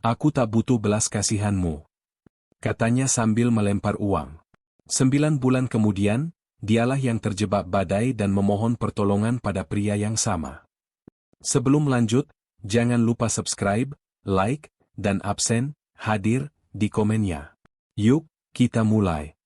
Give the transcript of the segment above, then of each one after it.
Aku tak butuh belas kasihanmu, katanya sambil melempar uang. 9 bulan kemudian, dialah yang terjebak badai dan memohon pertolongan pada pria yang sama. Sebelum lanjut, jangan lupa subscribe, like, dan absen, hadir, di komennya. Yuk, kita mulai.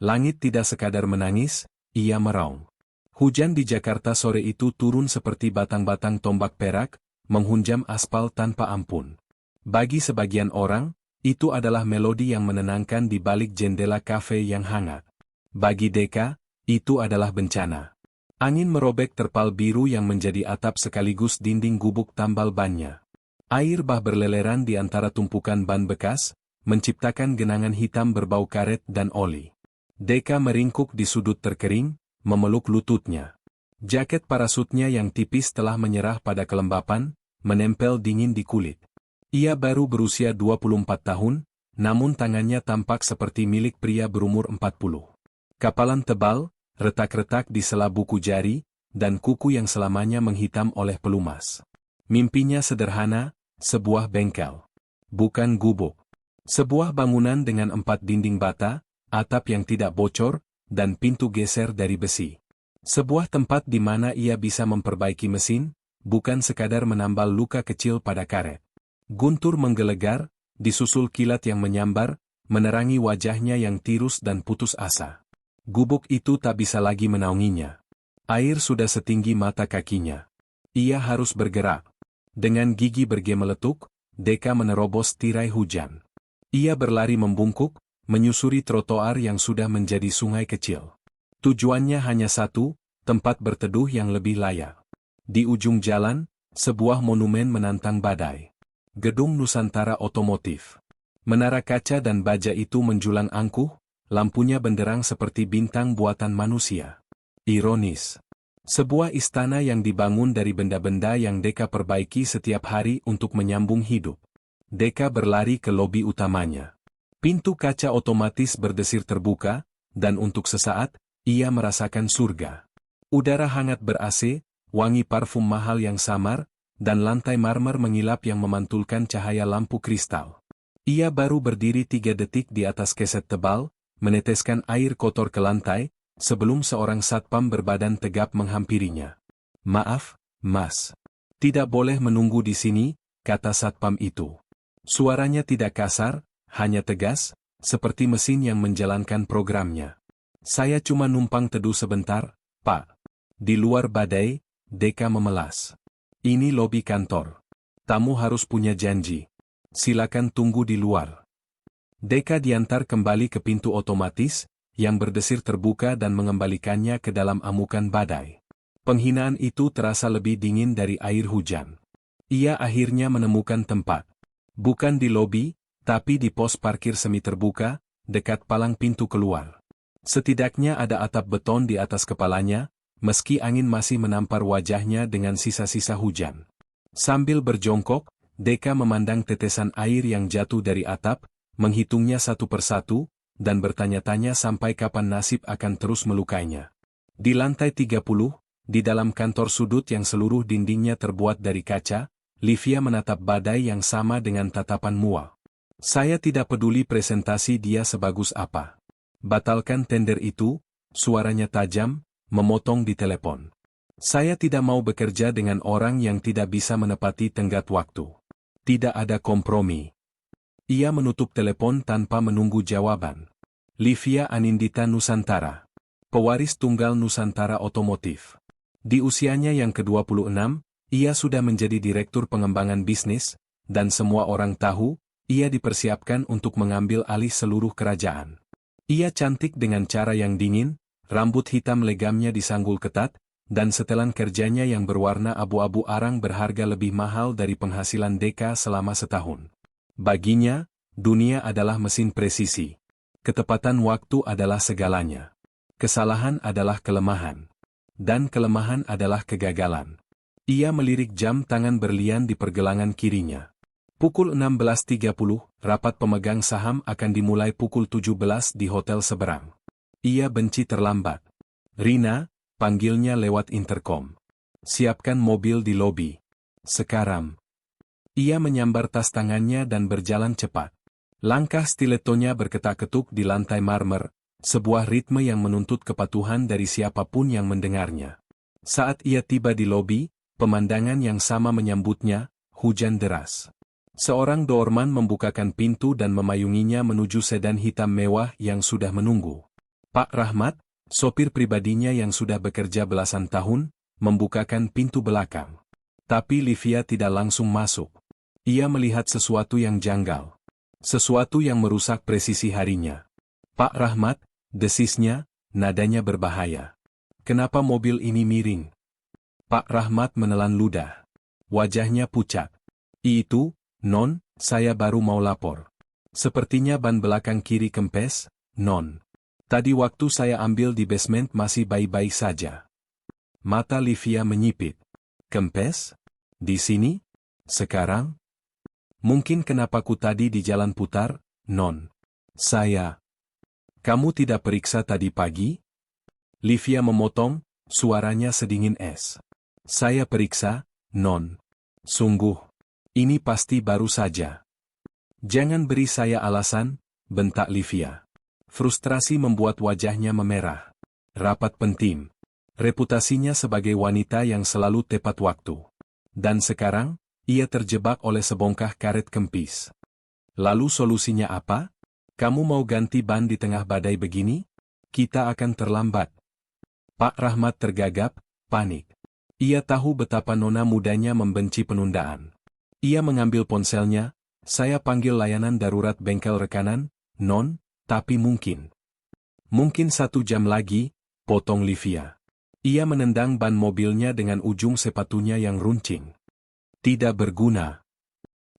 Langit tidak sekadar menangis, ia meraung. Hujan di Jakarta sore itu turun seperti batang-batang tombak perak, menghunjam aspal tanpa ampun. Bagi sebagian orang, itu adalah melodi yang menenangkan di balik jendela kafe yang hangat. Bagi Deka, itu adalah bencana. Angin merobek terpal biru yang menjadi atap sekaligus dinding gubuk tambal bannya. Air bah berleleran di antara tumpukan ban bekas, menciptakan genangan hitam berbau karet dan oli. Deka meringkuk di sudut terkering, memeluk lututnya. Jaket parasutnya yang tipis telah menyerah pada kelembapan, menempel dingin di kulit. Ia baru berusia 24 tahun, namun tangannya tampak seperti milik pria berumur 40. Kapalan tebal, retak-retak di sela buku jari, dan kuku yang selamanya menghitam oleh pelumas. Mimpinya sederhana, sebuah bengkel. Bukan gubuk. Sebuah bangunan dengan 4 dinding bata, atap yang tidak bocor, dan pintu geser dari besi. Sebuah tempat di mana ia bisa memperbaiki mesin, bukan sekadar menambal luka kecil pada karet. Guntur menggelegar, disusul kilat yang menyambar, menerangi wajahnya yang tirus dan putus asa. Gubuk itu tak bisa lagi menaunginya. Air sudah setinggi mata kakinya. Ia harus bergerak. Dengan gigi bergemeletuk, Deka menerobos tirai hujan. Ia berlari membungkuk, menyusuri trotoar yang sudah menjadi sungai kecil. Tujuannya hanya satu, tempat berteduh yang lebih layak. Di ujung jalan, sebuah monumen menantang badai. Gedung Nusantara Otomotif. Menara kaca dan baja itu menjulang angkuh, lampunya benderang seperti bintang buatan manusia. Ironis. Sebuah istana yang dibangun dari benda-benda yang Deka perbaiki setiap hari untuk menyambung hidup. Deka berlari ke lobi utamanya. Pintu kaca otomatis berdesir terbuka, dan untuk sesaat, ia merasakan surga. Udara hangat ber-AC, wangi parfum mahal yang samar, dan lantai marmer mengilap yang memantulkan cahaya lampu kristal. Ia baru berdiri 3 detik di atas keset tebal, meneteskan air kotor ke lantai, sebelum seorang satpam berbadan tegap menghampirinya. "Maaf, Mas. Tidak boleh menunggu di sini," kata satpam itu. Suaranya tidak kasar, hanya tegas, seperti mesin yang menjalankan programnya. "Saya cuma numpang teduh sebentar, Pak." Di luar badai, Deka memelas. "Ini lobi kantor. Tamu harus punya janji. Silakan tunggu di luar." Deka diantar kembali ke pintu otomatis, yang berdesir terbuka dan mengembalikannya ke dalam amukan badai. Penghinaan itu terasa lebih dingin dari air hujan. Ia akhirnya menemukan tempat. Bukan di lobi, tapi di pos parkir semi terbuka, dekat palang pintu keluar. Setidaknya ada atap beton di atas kepalanya, meski angin masih menampar wajahnya dengan sisa-sisa hujan. Sambil berjongkok, Deka memandang tetesan air yang jatuh dari atap, menghitungnya satu persatu, dan bertanya-tanya sampai kapan nasib akan terus melukainya. Di lantai 30, di dalam kantor sudut yang seluruh dindingnya terbuat dari kaca, Livia menatap badai yang sama dengan tatapan mual. "Saya tidak peduli presentasi dia sebagus apa. Batalkan tender itu," suaranya tajam, memotong di telepon. "Saya tidak mau bekerja dengan orang yang tidak bisa menepati tenggat waktu. Tidak ada kompromi." Ia menutup telepon tanpa menunggu jawaban. Livia Anindita Nusantara, pewaris tunggal Nusantara Otomotif. Di usianya yang ke-26, ia sudah menjadi direktur pengembangan bisnis, dan semua orang tahu, ia dipersiapkan untuk mengambil alih seluruh kerajaan. Ia cantik dengan cara yang dingin, rambut hitam legamnya disanggul ketat, dan setelan kerjanya yang berwarna abu-abu arang berharga lebih mahal dari penghasilan Deka selama setahun. Baginya, dunia adalah mesin presisi. Ketepatan waktu adalah segalanya. Kesalahan adalah kelemahan. Dan kelemahan adalah kegagalan. Ia melirik jam tangan berlian di pergelangan kirinya. Pukul 16.30, rapat pemegang saham akan dimulai pukul 17 di hotel seberang. Ia benci terlambat. "Rina," panggilnya lewat interkom. "Siapkan mobil di lobi. Sekarang." Ia menyambar tas tangannya dan berjalan cepat. Langkah stilettonya berketak-ketuk di lantai marmer, sebuah ritme yang menuntut kepatuhan dari siapapun yang mendengarnya. Saat ia tiba di lobi, pemandangan yang sama menyambutnya, hujan deras. Seorang doorman membukakan pintu dan memayunginya menuju sedan hitam mewah yang sudah menunggu. Pak Rahmat, sopir pribadinya yang sudah bekerja belasan tahun, membukakan pintu belakang. Tapi Livia tidak langsung masuk. Ia melihat sesuatu yang janggal. Sesuatu yang merusak presisi harinya. Pak Rahmat, desisnya, nadanya berbahaya. Kenapa mobil ini miring? Pak Rahmat menelan ludah. Wajahnya pucat. Itu, Non, saya baru mau lapor. Sepertinya ban belakang kiri kempes, Non. Tadi waktu saya ambil di basement masih baik-baik saja. Mata Livia menyipit. Kempes? Di sini? Sekarang? Mungkin kenapa ku tadi di jalan putar, Non. Kamu tidak periksa tadi pagi? Livia memotong, suaranya sedingin es. Saya periksa, Non. Sungguh. Ini pasti baru saja. Jangan beri saya alasan, bentak Livia. Frustrasi membuat wajahnya memerah. Rapat penting. Reputasinya sebagai wanita yang selalu tepat waktu. Dan sekarang, ia terjebak oleh sebongkah karet kempis. Lalu solusinya apa? Kamu mau ganti ban di tengah badai begini? Kita akan terlambat. Pak Rahmat tergagap, panik. Ia tahu betapa nona mudanya membenci penundaan. Ia mengambil ponselnya, saya panggil layanan darurat bengkel rekanan, Non, tapi mungkin 1 jam lagi, potong Livia. Ia menendang ban mobilnya dengan ujung sepatunya yang runcing. Tidak berguna.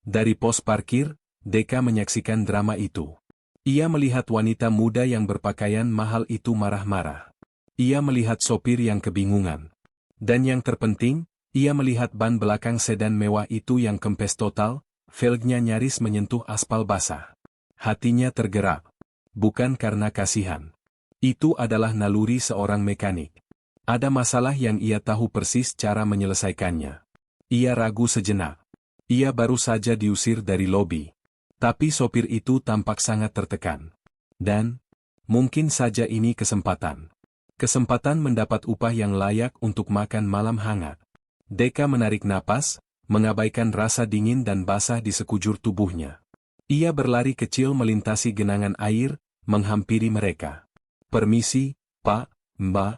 Dari pos parkir, Deka menyaksikan drama itu. Ia melihat wanita muda yang berpakaian mahal itu marah-marah. Ia melihat sopir yang kebingungan. Dan yang terpenting, ia melihat ban belakang sedan mewah itu yang kempes total, velgnya nyaris menyentuh aspal basah. Hatinya tergerak. Bukan karena kasihan. Itu adalah naluri seorang mekanik. Ada masalah yang ia tahu persis cara menyelesaikannya. Ia ragu sejenak. Ia baru saja diusir dari lobi. Tapi sopir itu tampak sangat tertekan. Dan, mungkin saja ini kesempatan. Kesempatan mendapat upah yang layak untuk makan malam hangat. Deka menarik napas, mengabaikan rasa dingin dan basah di sekujur tubuhnya. Ia berlari kecil melintasi genangan air, menghampiri mereka. Permisi, Pak, Mbak.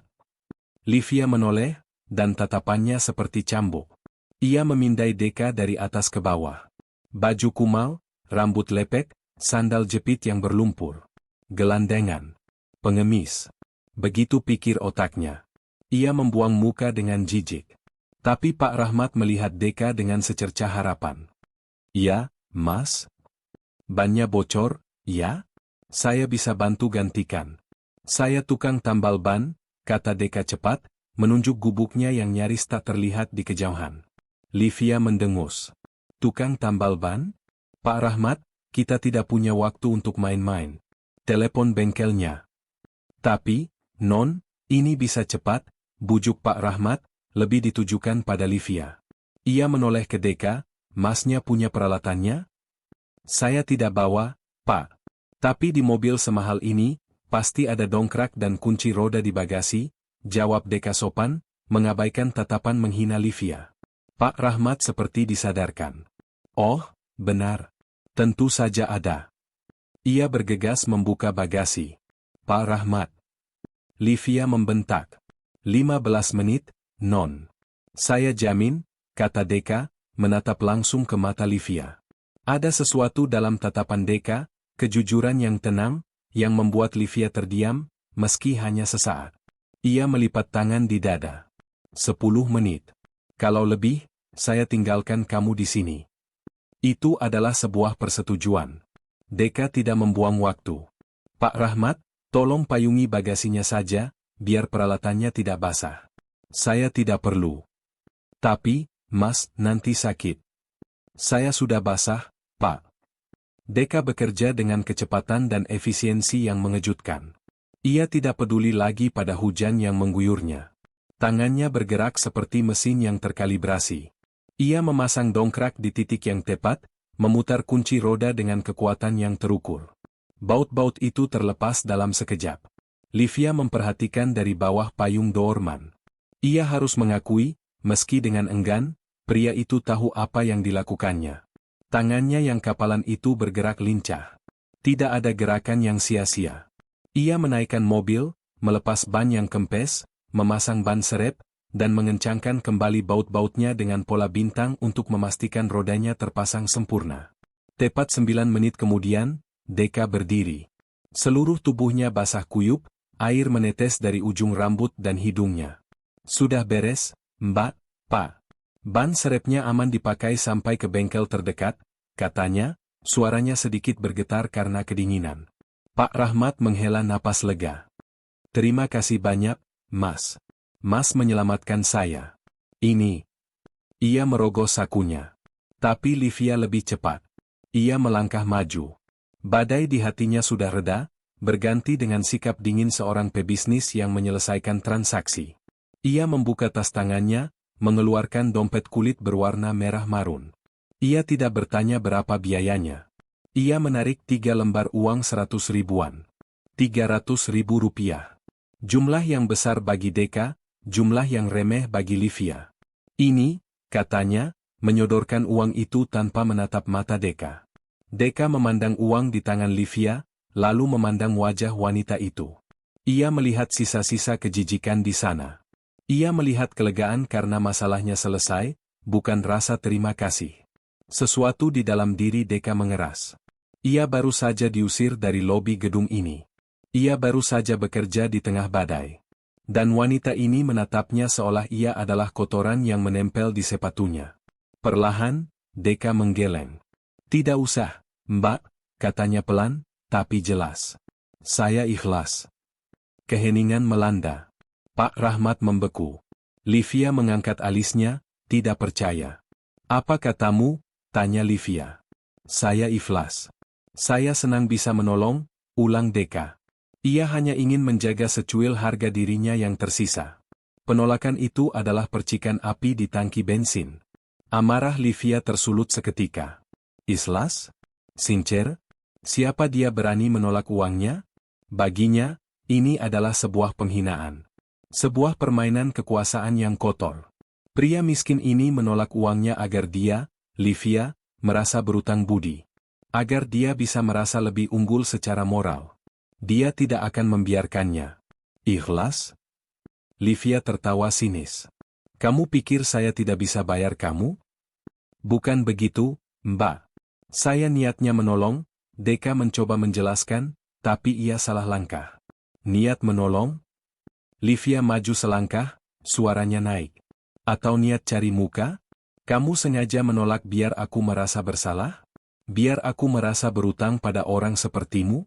Livia menoleh, dan tatapannya seperti cambuk. Ia memindai Deka dari atas ke bawah. Baju kumal, rambut lepek, sandal jepit yang berlumpur. Gelandengan. Pengemis. Begitu pikir otaknya. Ia membuang muka dengan jijik. Tapi Pak Rahmat melihat Deka dengan secercah harapan. Ya, Mas? Bannya bocor, ya? Saya bisa bantu gantikan. Saya tukang tambal ban, kata Deka cepat, menunjuk gubuknya yang nyaris tak terlihat di kejauhan. Livia mendengus. Tukang tambal ban? Pak Rahmat, kita tidak punya waktu untuk main-main. Telepon bengkelnya. Tapi, Non, ini bisa cepat, bujuk Pak Rahmat, lebih ditujukan pada Livia. Ia menoleh ke Deka, Masnya punya peralatannya? Saya tidak bawa, Pak. Tapi di mobil semahal ini, pasti ada dongkrak dan kunci roda di bagasi, jawab Deka sopan, mengabaikan tatapan menghina Livia. Pak Rahmat seperti disadarkan. Oh, benar. Tentu saja ada. Ia bergegas membuka bagasi. Pak Rahmat. Livia membentak. 15 menit, Non. Saya jamin, kata Deka, menatap langsung ke mata Livia. Ada sesuatu dalam tatapan Deka, kejujuran yang tenang, yang membuat Livia terdiam, meski hanya sesaat. Ia melipat tangan di dada. 10 menit. Kalau lebih, saya tinggalkan kamu di sini. Itu adalah sebuah persetujuan. Deka tidak membuang waktu. Pak Rahmat, tolong payungi bagasinya saja, biar peralatannya tidak basah. Saya tidak perlu. Tapi, Mas, nanti sakit. Saya sudah basah, Pak. Deka bekerja dengan kecepatan dan efisiensi yang mengejutkan. Ia tidak peduli lagi pada hujan yang mengguyurnya. Tangannya bergerak seperti mesin yang terkalibrasi. Ia memasang dongkrak di titik yang tepat, memutar kunci roda dengan kekuatan yang terukur. Baut-baut itu terlepas dalam sekejap. Livia memperhatikan dari bawah payung doorman. Ia harus mengakui, meski dengan enggan, pria itu tahu apa yang dilakukannya. Tangannya yang kapalan itu bergerak lincah. Tidak ada gerakan yang sia-sia. Ia menaikkan mobil, melepas ban yang kempes, memasang ban serep, dan mengencangkan kembali baut-bautnya dengan pola bintang untuk memastikan rodanya terpasang sempurna. Tepat 9 menit kemudian, Deka berdiri. Seluruh tubuhnya basah kuyup, air menetes dari ujung rambut dan hidungnya. Sudah beres, Mbak, Pak. Ban serepnya aman dipakai sampai ke bengkel terdekat, katanya, suaranya sedikit bergetar karena kedinginan. Pak Rahmat menghela napas lega. Terima kasih banyak, Mas. Mas menyelamatkan saya. Ini. Ia merogoh sakunya. Tapi Livia lebih cepat. Ia melangkah maju. Badai di hatinya sudah reda, berganti dengan sikap dingin seorang pebisnis yang menyelesaikan transaksi. Ia membuka tas tangannya, mengeluarkan dompet kulit berwarna merah marun. Ia tidak bertanya berapa biayanya. Ia menarik 3 lembar uang 100 ribuan. 300 ribu rupiah. Jumlah yang besar bagi Deka, jumlah yang remeh bagi Livia. Ini, katanya, menyodorkan uang itu tanpa menatap mata Deka. Deka memandang uang di tangan Livia, lalu memandang wajah wanita itu. Ia melihat sisa-sisa kejijikan di sana. Ia melihat kelegaan karena masalahnya selesai, bukan rasa terima kasih. Sesuatu di dalam diri Deka mengeras. Ia baru saja diusir dari lobi gedung ini. Ia baru saja bekerja di tengah badai. Dan wanita ini menatapnya seolah ia adalah kotoran yang menempel di sepatunya. Perlahan, Deka menggeleng. Tidak usah, Mbak, katanya pelan, tapi jelas. Saya ikhlas. Keheningan melanda. Pak Rahmat membeku. Livia mengangkat alisnya, tidak percaya. Apa katamu? Tanya Livia. Saya ikhlas. Saya senang bisa menolong, ulang Deka. Ia hanya ingin menjaga secuil harga dirinya yang tersisa. Penolakan itu adalah percikan api di tangki bensin. Amarah Livia tersulut seketika. Ikhlas? Sincer? Siapa dia berani menolak uangnya? Baginya, ini adalah sebuah penghinaan. Sebuah permainan kekuasaan yang kotor. Pria miskin ini menolak uangnya agar dia, Livia, merasa berutang budi. Agar dia bisa merasa lebih unggul secara moral. Dia tidak akan membiarkannya. Ikhlas? Livia tertawa sinis. Kamu pikir saya tidak bisa bayar kamu? Bukan begitu, Mbak. Saya niatnya menolong, Deka mencoba menjelaskan, tapi ia salah langkah. Niat menolong? Livia maju selangkah, suaranya naik. Atau niat cari muka? Kamu sengaja menolak biar aku merasa bersalah? Biar aku merasa berutang pada orang sepertimu?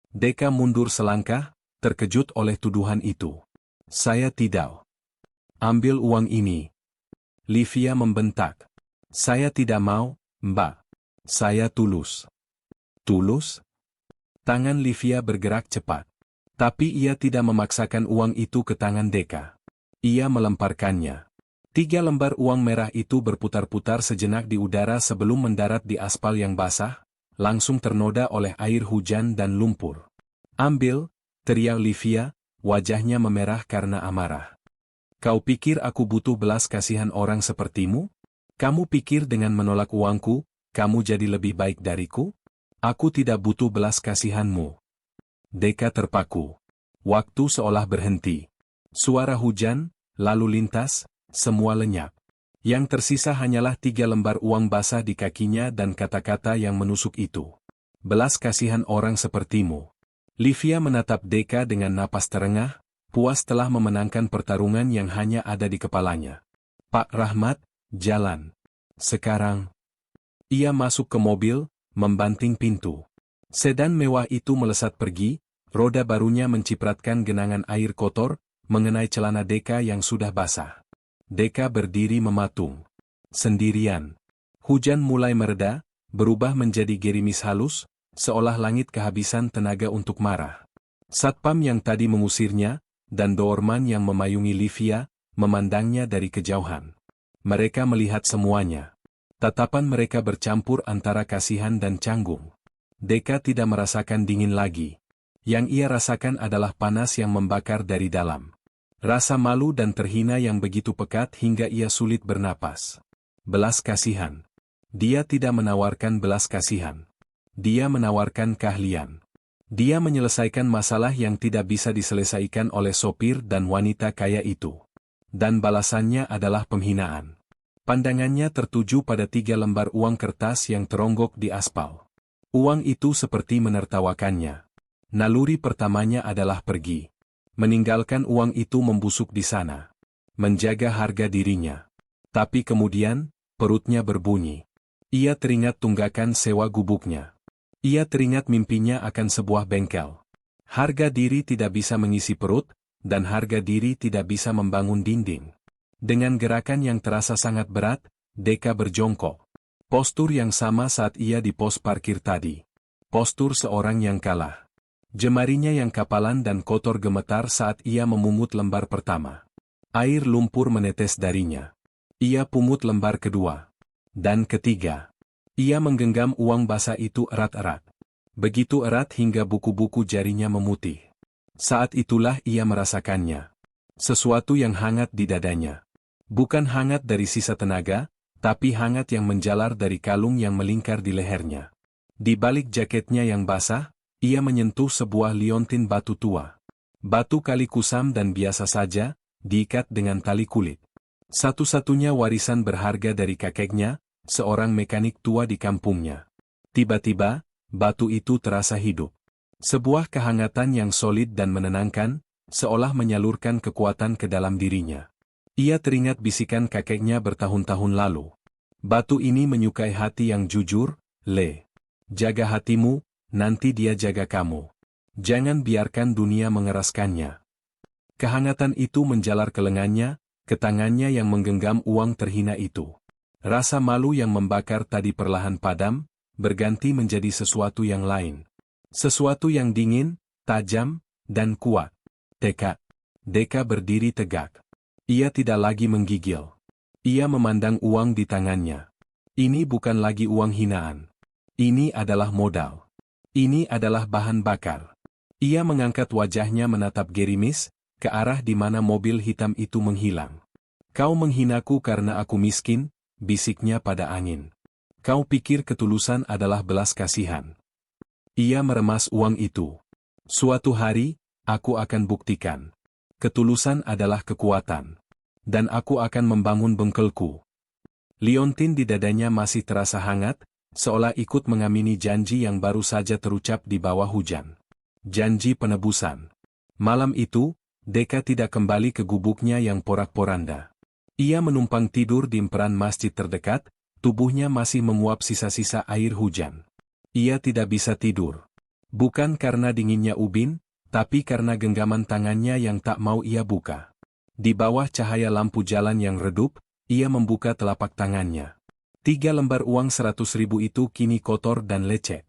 Deka mundur selangkah, terkejut oleh tuduhan itu. Saya tidak. Ambil uang ini. Livia membentak. Saya tidak mau, Mbak. Saya tulus. Tulus? Tangan Livia bergerak cepat. Tapi ia tidak memaksakan uang itu ke tangan Deka. Ia melemparkannya. 3 lembar uang merah itu berputar-putar sejenak di udara sebelum mendarat di aspal yang basah, langsung ternoda oleh air hujan dan lumpur. Ambil, teriak Livia, wajahnya memerah karena amarah. Kau pikir aku butuh belas kasihan orang sepertimu? Kamu pikir dengan menolak uangku, kamu jadi lebih baik dariku? Aku tidak butuh belas kasihanmu. Deka terpaku. Waktu seolah berhenti. Suara hujan, lalu lintas, semua lenyap. Yang tersisa hanyalah 3 lembar uang basah di kakinya dan kata-kata yang menusuk itu. Belas kasihan orang sepertimu. Livia menatap Deka dengan napas terengah, puas telah memenangkan pertarungan yang hanya ada di kepalanya. Pak Rahmat, jalan. Sekarang. Ia masuk ke mobil, membanting pintu. Sedan mewah itu melesat pergi, roda barunya mencipratkan genangan air kotor, mengenai celana Deka yang sudah basah. Deka berdiri mematung. Sendirian. Hujan mulai mereda, berubah menjadi gerimis halus, seolah langit kehabisan tenaga untuk marah. Satpam yang tadi mengusirnya, dan doorman yang memayungi Livia, memandangnya dari kejauhan. Mereka melihat semuanya. Tatapan mereka bercampur antara kasihan dan canggung. Deka tidak merasakan dingin lagi. Yang ia rasakan adalah panas yang membakar dari dalam. Rasa malu dan terhina yang begitu pekat hingga ia sulit bernapas. Belas kasihan. Dia tidak menawarkan belas kasihan. Dia menawarkan keahlian. Dia menyelesaikan masalah yang tidak bisa diselesaikan oleh sopir dan wanita kaya itu. Dan balasannya adalah penghinaan. Pandangannya tertuju pada 3 lembar uang kertas yang teronggok di aspal. Uang itu seperti menertawakannya. Naluri pertamanya adalah pergi. Meninggalkan uang itu membusuk di sana. Menjaga harga dirinya. Tapi kemudian, perutnya berbunyi. Ia teringat tunggakan sewa gubuknya. Ia teringat mimpinya akan sebuah bengkel. Harga diri tidak bisa mengisi perut, dan harga diri tidak bisa membangun dinding. Dengan gerakan yang terasa sangat berat, Deka berjongkok. Postur yang sama saat ia di pos parkir tadi. Postur seorang yang kalah. Jemarinya yang kapalan dan kotor gemetar saat ia memungut lembar pertama. Air lumpur menetes darinya. Ia pungut lembar kedua. Dan ketiga. Ia menggenggam uang basah itu erat-erat. Begitu erat hingga buku-buku jarinya memutih. Saat itulah ia merasakannya. Sesuatu yang hangat di dadanya. Bukan hangat dari sisa tenaga, tapi hangat yang menjalar dari kalung yang melingkar di lehernya. Di balik jaketnya yang basah, ia menyentuh sebuah liontin batu tua. Batu kali kusam dan biasa saja, diikat dengan tali kulit. Satu-satunya warisan berharga dari kakeknya, seorang mekanik tua di kampungnya. Tiba-tiba, batu itu terasa hidup. Sebuah kehangatan yang solid dan menenangkan, seolah menyalurkan kekuatan ke dalam dirinya. Ia teringat bisikan kakeknya bertahun-tahun lalu. Batu ini menyukai hati yang jujur, Le. Jaga hatimu, nanti dia jaga kamu. Jangan biarkan dunia mengeraskannya. Kehangatan itu menjalar ke lengannya, ke tangannya yang menggenggam uang terhina itu. Rasa malu yang membakar tadi perlahan padam, berganti menjadi sesuatu yang lain. Sesuatu yang dingin, tajam, dan kuat. Deka berdiri tegak. Ia tidak lagi menggigil. Ia memandang uang di tangannya. Ini bukan lagi uang hinaan. Ini adalah modal. Ini adalah bahan bakar. Ia mengangkat wajahnya menatap gerimis, ke arah di mana mobil hitam itu menghilang. Kau menghinaku karena aku miskin, bisiknya pada angin. Kau pikir ketulusan adalah belas kasihan. Ia meremas uang itu. Suatu hari, aku akan buktikan. Ketulusan adalah kekuatan. Dan aku akan membangun bengkelku. Liontin di dadanya masih terasa hangat, seolah ikut mengamini janji yang baru saja terucap di bawah hujan. Janji penebusan. Malam itu, Deka tidak kembali ke gubuknya yang porak-poranda. Ia menumpang tidur di emperan masjid terdekat, tubuhnya masih menguap sisa-sisa air hujan. Ia tidak bisa tidur. Bukan karena dinginnya ubin, tapi karena genggaman tangannya yang tak mau ia buka. Di bawah cahaya lampu jalan yang redup, ia membuka telapak tangannya. 3 lembar uang 100.000 itu kini kotor dan lecet.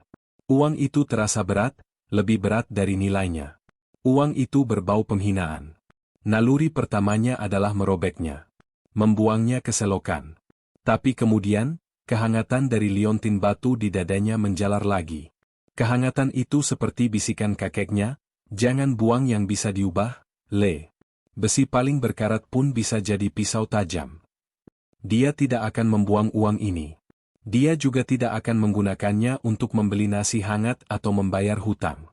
Uang itu terasa berat, lebih berat dari nilainya. Uang itu berbau penghinaan. Naluri pertamanya adalah merobeknya. Membuangnya ke selokan. Tapi kemudian, kehangatan dari liontin batu di dadanya menjalar lagi. Kehangatan itu seperti bisikan kakeknya, jangan buang yang bisa diubah, Le. Besi paling berkarat pun bisa jadi pisau tajam. Dia tidak akan membuang uang ini. Dia juga tidak akan menggunakannya untuk membeli nasi hangat atau membayar hutang.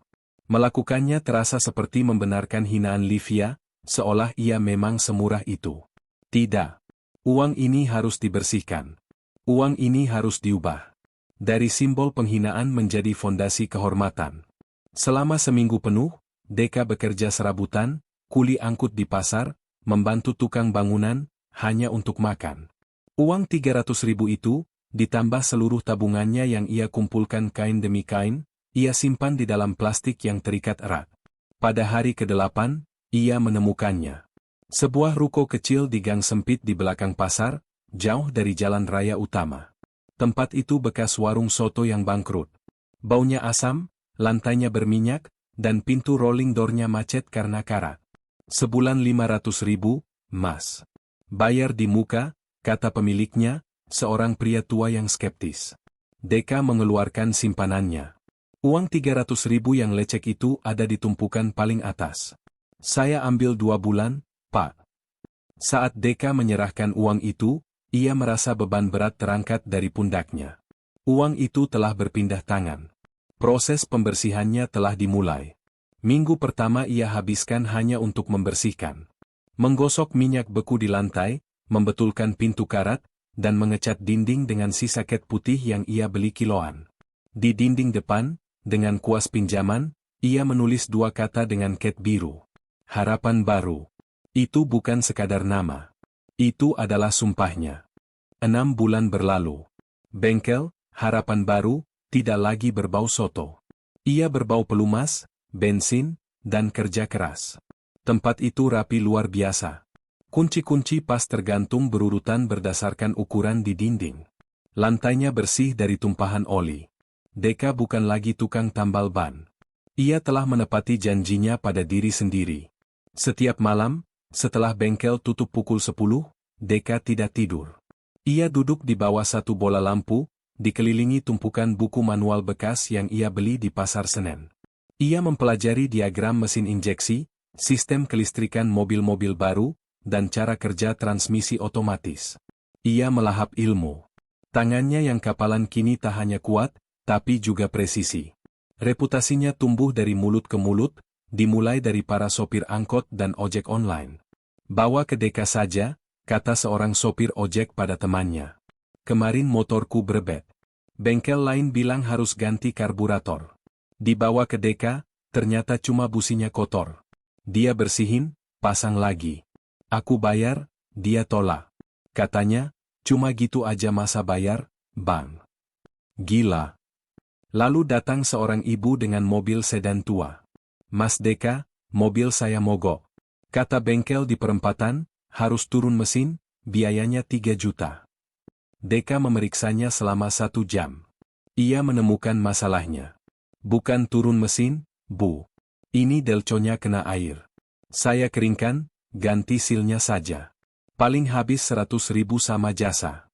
Melakukannya terasa seperti membenarkan hinaan Livia, seolah ia memang semurah itu. Tidak. Uang ini harus dibersihkan. Uang ini harus diubah. Dari simbol penghinaan menjadi fondasi kehormatan. Selama seminggu penuh, Deka bekerja serabutan, kuli angkut di pasar, membantu tukang bangunan, hanya untuk makan. Uang 300.000 itu, ditambah seluruh tabungannya yang ia kumpulkan kain demi kain, ia simpan di dalam plastik yang terikat erat. Pada hari ke-8, ia menemukannya. Sebuah ruko kecil di gang sempit di belakang pasar, jauh dari jalan raya utama. Tempat itu bekas warung soto yang bangkrut. Baunya asam, lantainya berminyak, dan pintu rolling door-nya macet karena karat. Sebulan 500.000, Mas. Bayar di muka, kata pemiliknya, seorang pria tua yang skeptis. Deka mengeluarkan simpanannya. Uang 300.000 yang lecek itu ada di tumpukan paling atas. Saya ambil 2 bulan, Pak. Saat Deka menyerahkan uang itu, ia merasa beban berat terangkat dari pundaknya. Uang itu telah berpindah tangan. Proses pembersihannya telah dimulai. Minggu pertama ia habiskan hanya untuk membersihkan. Menggosok minyak beku di lantai, membetulkan pintu karat, dan mengecat dinding dengan sisa cat putih yang ia beli kiloan. Di dinding depan, dengan kuas pinjaman, ia menulis 2 kata dengan cat biru. Harapan baru. Itu bukan sekadar nama. Itu adalah sumpahnya. 6 bulan berlalu. Bengkel, Harapan Baru, tidak lagi berbau soto. Ia berbau pelumas, bensin, dan kerja keras. Tempat itu rapi luar biasa. Kunci-kunci pas tergantung berurutan berdasarkan ukuran di dinding. Lantainya bersih dari tumpahan oli. Deka bukan lagi tukang tambal ban. Ia telah menepati janjinya pada diri sendiri. Setiap malam, setelah bengkel tutup pukul 10, Deka tidak tidur. Ia duduk di bawah satu bola lampu, dikelilingi tumpukan buku manual bekas yang ia beli di Pasar Senen. Ia mempelajari diagram mesin injeksi, sistem kelistrikan mobil-mobil baru, dan cara kerja transmisi otomatis. Ia melahap ilmu. Tangannya yang kapalan kini tak hanya kuat, tapi juga presisi. Reputasinya tumbuh dari mulut ke mulut, dimulai dari para sopir angkot dan ojek online. Bawa ke Deka saja, kata seorang sopir ojek pada temannya. Kemarin motorku berebet. Bengkel lain bilang harus ganti karburator. Dibawa ke Deka, ternyata cuma businya kotor. Dia bersihin, pasang lagi. Aku bayar, dia tolak. Katanya, cuma gitu aja masa bayar, Bang. Gila. Lalu datang seorang ibu dengan mobil sedan tua. Mas Deka, mobil saya mogok. Kata bengkel di perempatan, harus turun mesin, biayanya 3 juta. Deka memeriksanya selama 1 jam. Ia menemukan masalahnya. Bukan turun mesin, Bu. Ini delconya kena air. Saya keringkan, ganti silnya saja. Paling habis 100.000 sama jasa.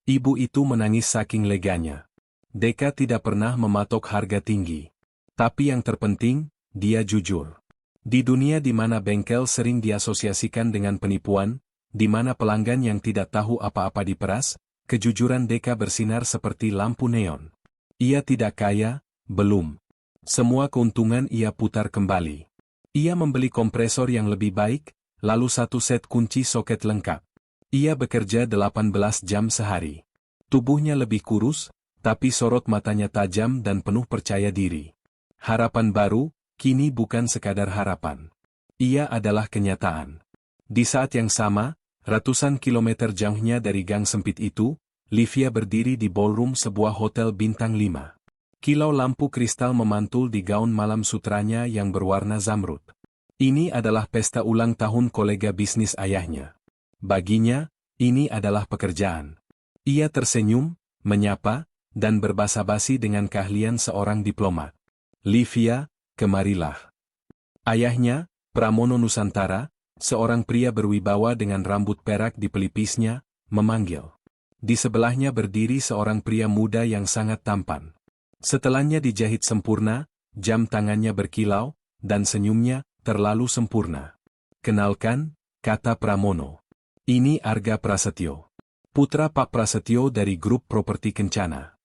Ibu itu menangis saking leganya. Deka tidak pernah mematok harga tinggi. Tapi yang terpenting, dia jujur. Di dunia di mana bengkel sering diasosiasikan dengan penipuan, di mana pelanggan yang tidak tahu apa-apa diperas, kejujuran Deka bersinar seperti lampu neon. Ia tidak kaya, belum. Semua keuntungan ia putar kembali. Ia membeli kompresor yang lebih baik, lalu 1 set kunci soket lengkap. Ia bekerja 18 jam sehari. Tubuhnya lebih kurus, tapi sorot matanya tajam dan penuh percaya diri. Harapan Baru, kini bukan sekadar harapan. Ia adalah kenyataan. Di saat yang sama, ratusan kilometer jauhnya dari gang sempit itu, Livia berdiri di ballroom sebuah hotel bintang 5. Kilau lampu kristal memantul di gaun malam sutranya yang berwarna zamrud. Ini adalah pesta ulang tahun kolega bisnis ayahnya. Baginya, ini adalah pekerjaan. Ia tersenyum, menyapa, dan berbasa-basi dengan keahlian seorang diplomat. Livia, kemarilah. Ayahnya, Pramono Nusantara, seorang pria berwibawa dengan rambut perak di pelipisnya, memanggil. Di sebelahnya berdiri seorang pria muda yang sangat tampan. Setelannya dijahit sempurna, jam tangannya berkilau, dan senyumnya terlalu sempurna. Kenalkan, kata Pramono. Ini Arga Prasetyo. Putra Pak Prasetyo dari grup properti Kencana.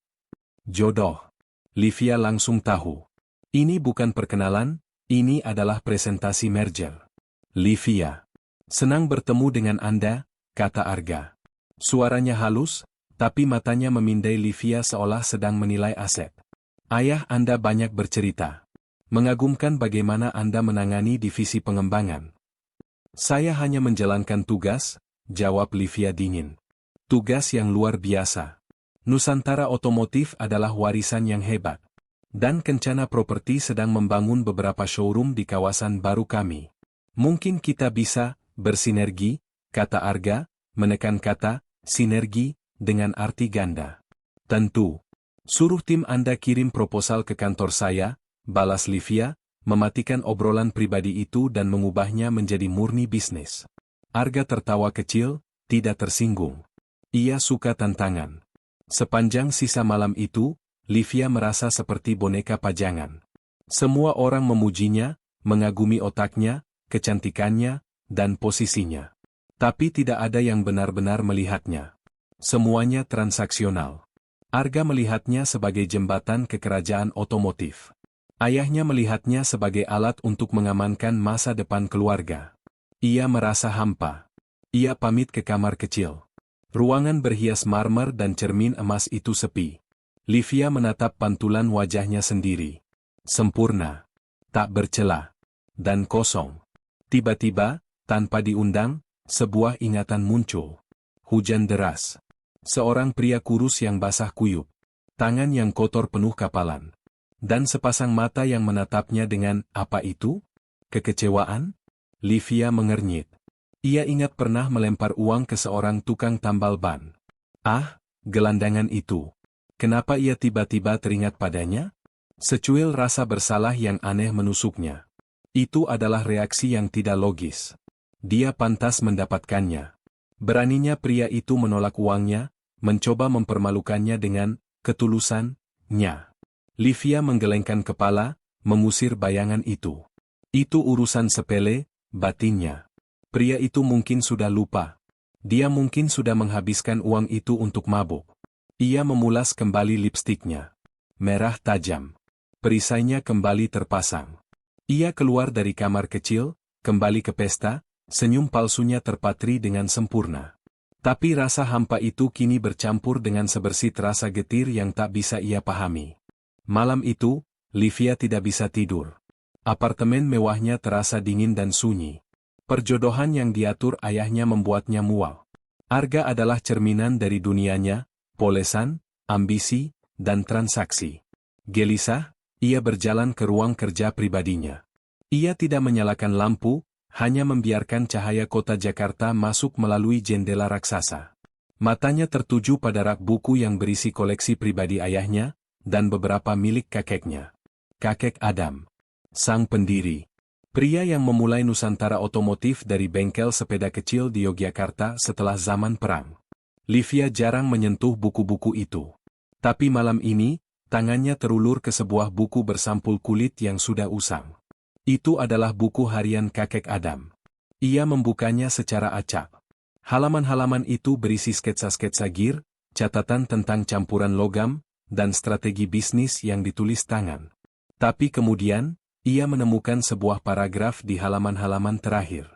Jodoh. Livia langsung tahu. Ini bukan perkenalan, ini adalah presentasi merger. Livia. Senang bertemu dengan Anda, kata Arga. Suaranya halus, tapi matanya memindai Livia seolah sedang menilai aset. Ayah Anda banyak bercerita. Mengagumkan bagaimana Anda menangani divisi pengembangan. Saya hanya menjalankan tugas, jawab Livia dingin. Tugas yang luar biasa. Nusantara Otomotif adalah warisan yang hebat. Dan Kencana Properti sedang membangun beberapa showroom di kawasan baru kami. Mungkin kita bisa bersinergi, kata Arga, menekan kata sinergi dengan arti ganda. Tentu. Suruh tim Anda kirim proposal ke kantor saya, balas Livia, mematikan obrolan pribadi itu dan mengubahnya menjadi murni bisnis. Arga tertawa kecil, tidak tersinggung. Ia suka tantangan. Sepanjang sisa malam itu, Livia merasa seperti boneka pajangan. Semua orang memujinya, mengagumi otaknya, kecantikannya, dan posisinya. Tapi tidak ada yang benar-benar melihatnya. Semuanya transaksional. Arga melihatnya sebagai jembatan ke kerajaan otomotif. Ayahnya melihatnya sebagai alat untuk mengamankan masa depan keluarga. Ia merasa hampa. Ia pamit ke kamar kecil. Ruangan berhias marmer dan cermin emas itu sepi. Livia menatap pantulan wajahnya sendiri. Sempurna. Tak bercela. Dan kosong. Tiba-tiba, tanpa diundang, sebuah ingatan muncul. Hujan deras. Seorang pria kurus yang basah kuyup. Tangan yang kotor penuh kapalan. Dan sepasang mata yang menatapnya dengan, apa itu? Kekecewaan? Livia mengernyit. Ia ingat pernah melempar uang ke seorang tukang tambal ban. Ah, gelandangan itu. Kenapa ia tiba-tiba teringat padanya? Secuil rasa bersalah yang aneh menusuknya. Itu adalah reaksi yang tidak logis. Dia pantas mendapatkannya. Beraninya pria itu menolak uangnya, mencoba mempermalukannya dengan ketulusannya. Livia menggelengkan kepala, mengusir bayangan itu. Itu urusan sepele, batinnya. Pria itu mungkin sudah lupa. Dia mungkin sudah menghabiskan uang itu untuk mabuk. Ia memulas kembali lipstiknya. Merah tajam. Perisainya kembali terpasang. Ia keluar dari kamar kecil, kembali ke pesta, senyum palsunya terpatri dengan sempurna. Tapi rasa hampa itu kini bercampur dengan sebersit rasa getir yang tak bisa ia pahami. Malam itu, Livia tidak bisa tidur. Apartemen mewahnya terasa dingin dan sunyi. Perjodohan yang diatur ayahnya membuatnya mual. Arga adalah cerminan dari dunianya, polesan, ambisi, dan transaksi. Gelisah, ia berjalan ke ruang kerja pribadinya. Ia tidak menyalakan lampu, hanya membiarkan cahaya kota Jakarta masuk melalui jendela raksasa. Matanya tertuju pada rak buku yang berisi koleksi pribadi ayahnya, dan beberapa milik kakeknya. Kakek Adam. Sang pendiri. Pria yang memulai Nusantara Otomotif dari bengkel sepeda kecil di Yogyakarta setelah zaman perang. Livia jarang menyentuh buku-buku itu. Tapi malam ini, tangannya terulur ke sebuah buku bersampul kulit yang sudah usang. Itu adalah buku harian kakek Adam. Ia membukanya secara acak. Halaman-halaman itu berisi sketsa-sketsa gear, catatan tentang campuran logam, dan strategi bisnis yang ditulis tangan. Tapi kemudian, ia menemukan sebuah paragraf di halaman-halaman terakhir.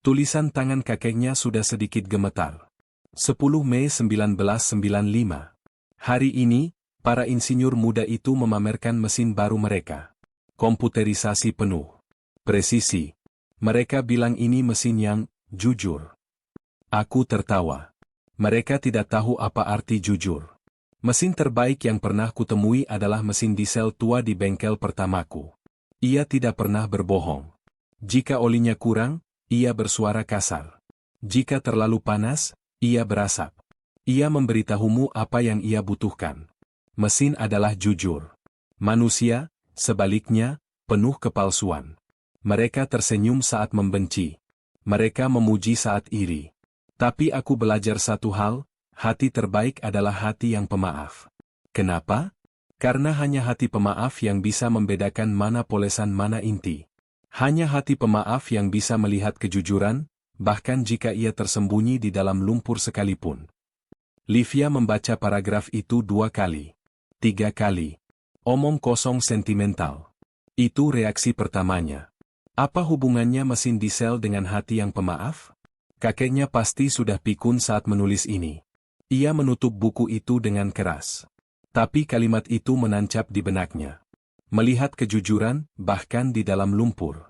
Tulisan tangan kakeknya sudah sedikit gemetar. 10 Mei 1995. Hari ini, para insinyur muda itu memamerkan mesin baru mereka. Komputerisasi penuh. Presisi. Mereka bilang ini mesin yang jujur. Aku tertawa. Mereka tidak tahu apa arti jujur. Mesin terbaik yang pernah kutemui adalah mesin diesel tua di bengkel pertamaku. Ia tidak pernah berbohong. Jika olinya kurang, ia bersuara kasar. Jika terlalu panas, ia berasap. Ia memberitahumu apa yang ia butuhkan. Mesin adalah jujur. Manusia, sebaliknya, penuh kepalsuan. Mereka tersenyum saat membenci. Mereka memuji saat iri. Tapi aku belajar satu hal, hati terbaik adalah hati yang pemaaf. Kenapa? Karena hanya hati pemaaf yang bisa membedakan mana polesan mana inti. Hanya hati pemaaf yang bisa melihat kejujuran, bahkan jika ia tersembunyi di dalam lumpur sekalipun. Livia membaca paragraf itu 2 kali. 3 kali. Omong kosong sentimental. Itu reaksi pertamanya. Apa hubungannya mesin diesel dengan hati yang pemaaf? Kakeknya pasti sudah pikun saat menulis ini. Ia menutup buku itu dengan keras. Tapi kalimat itu menancap di benaknya. Melihat kejujuran, bahkan di dalam lumpur.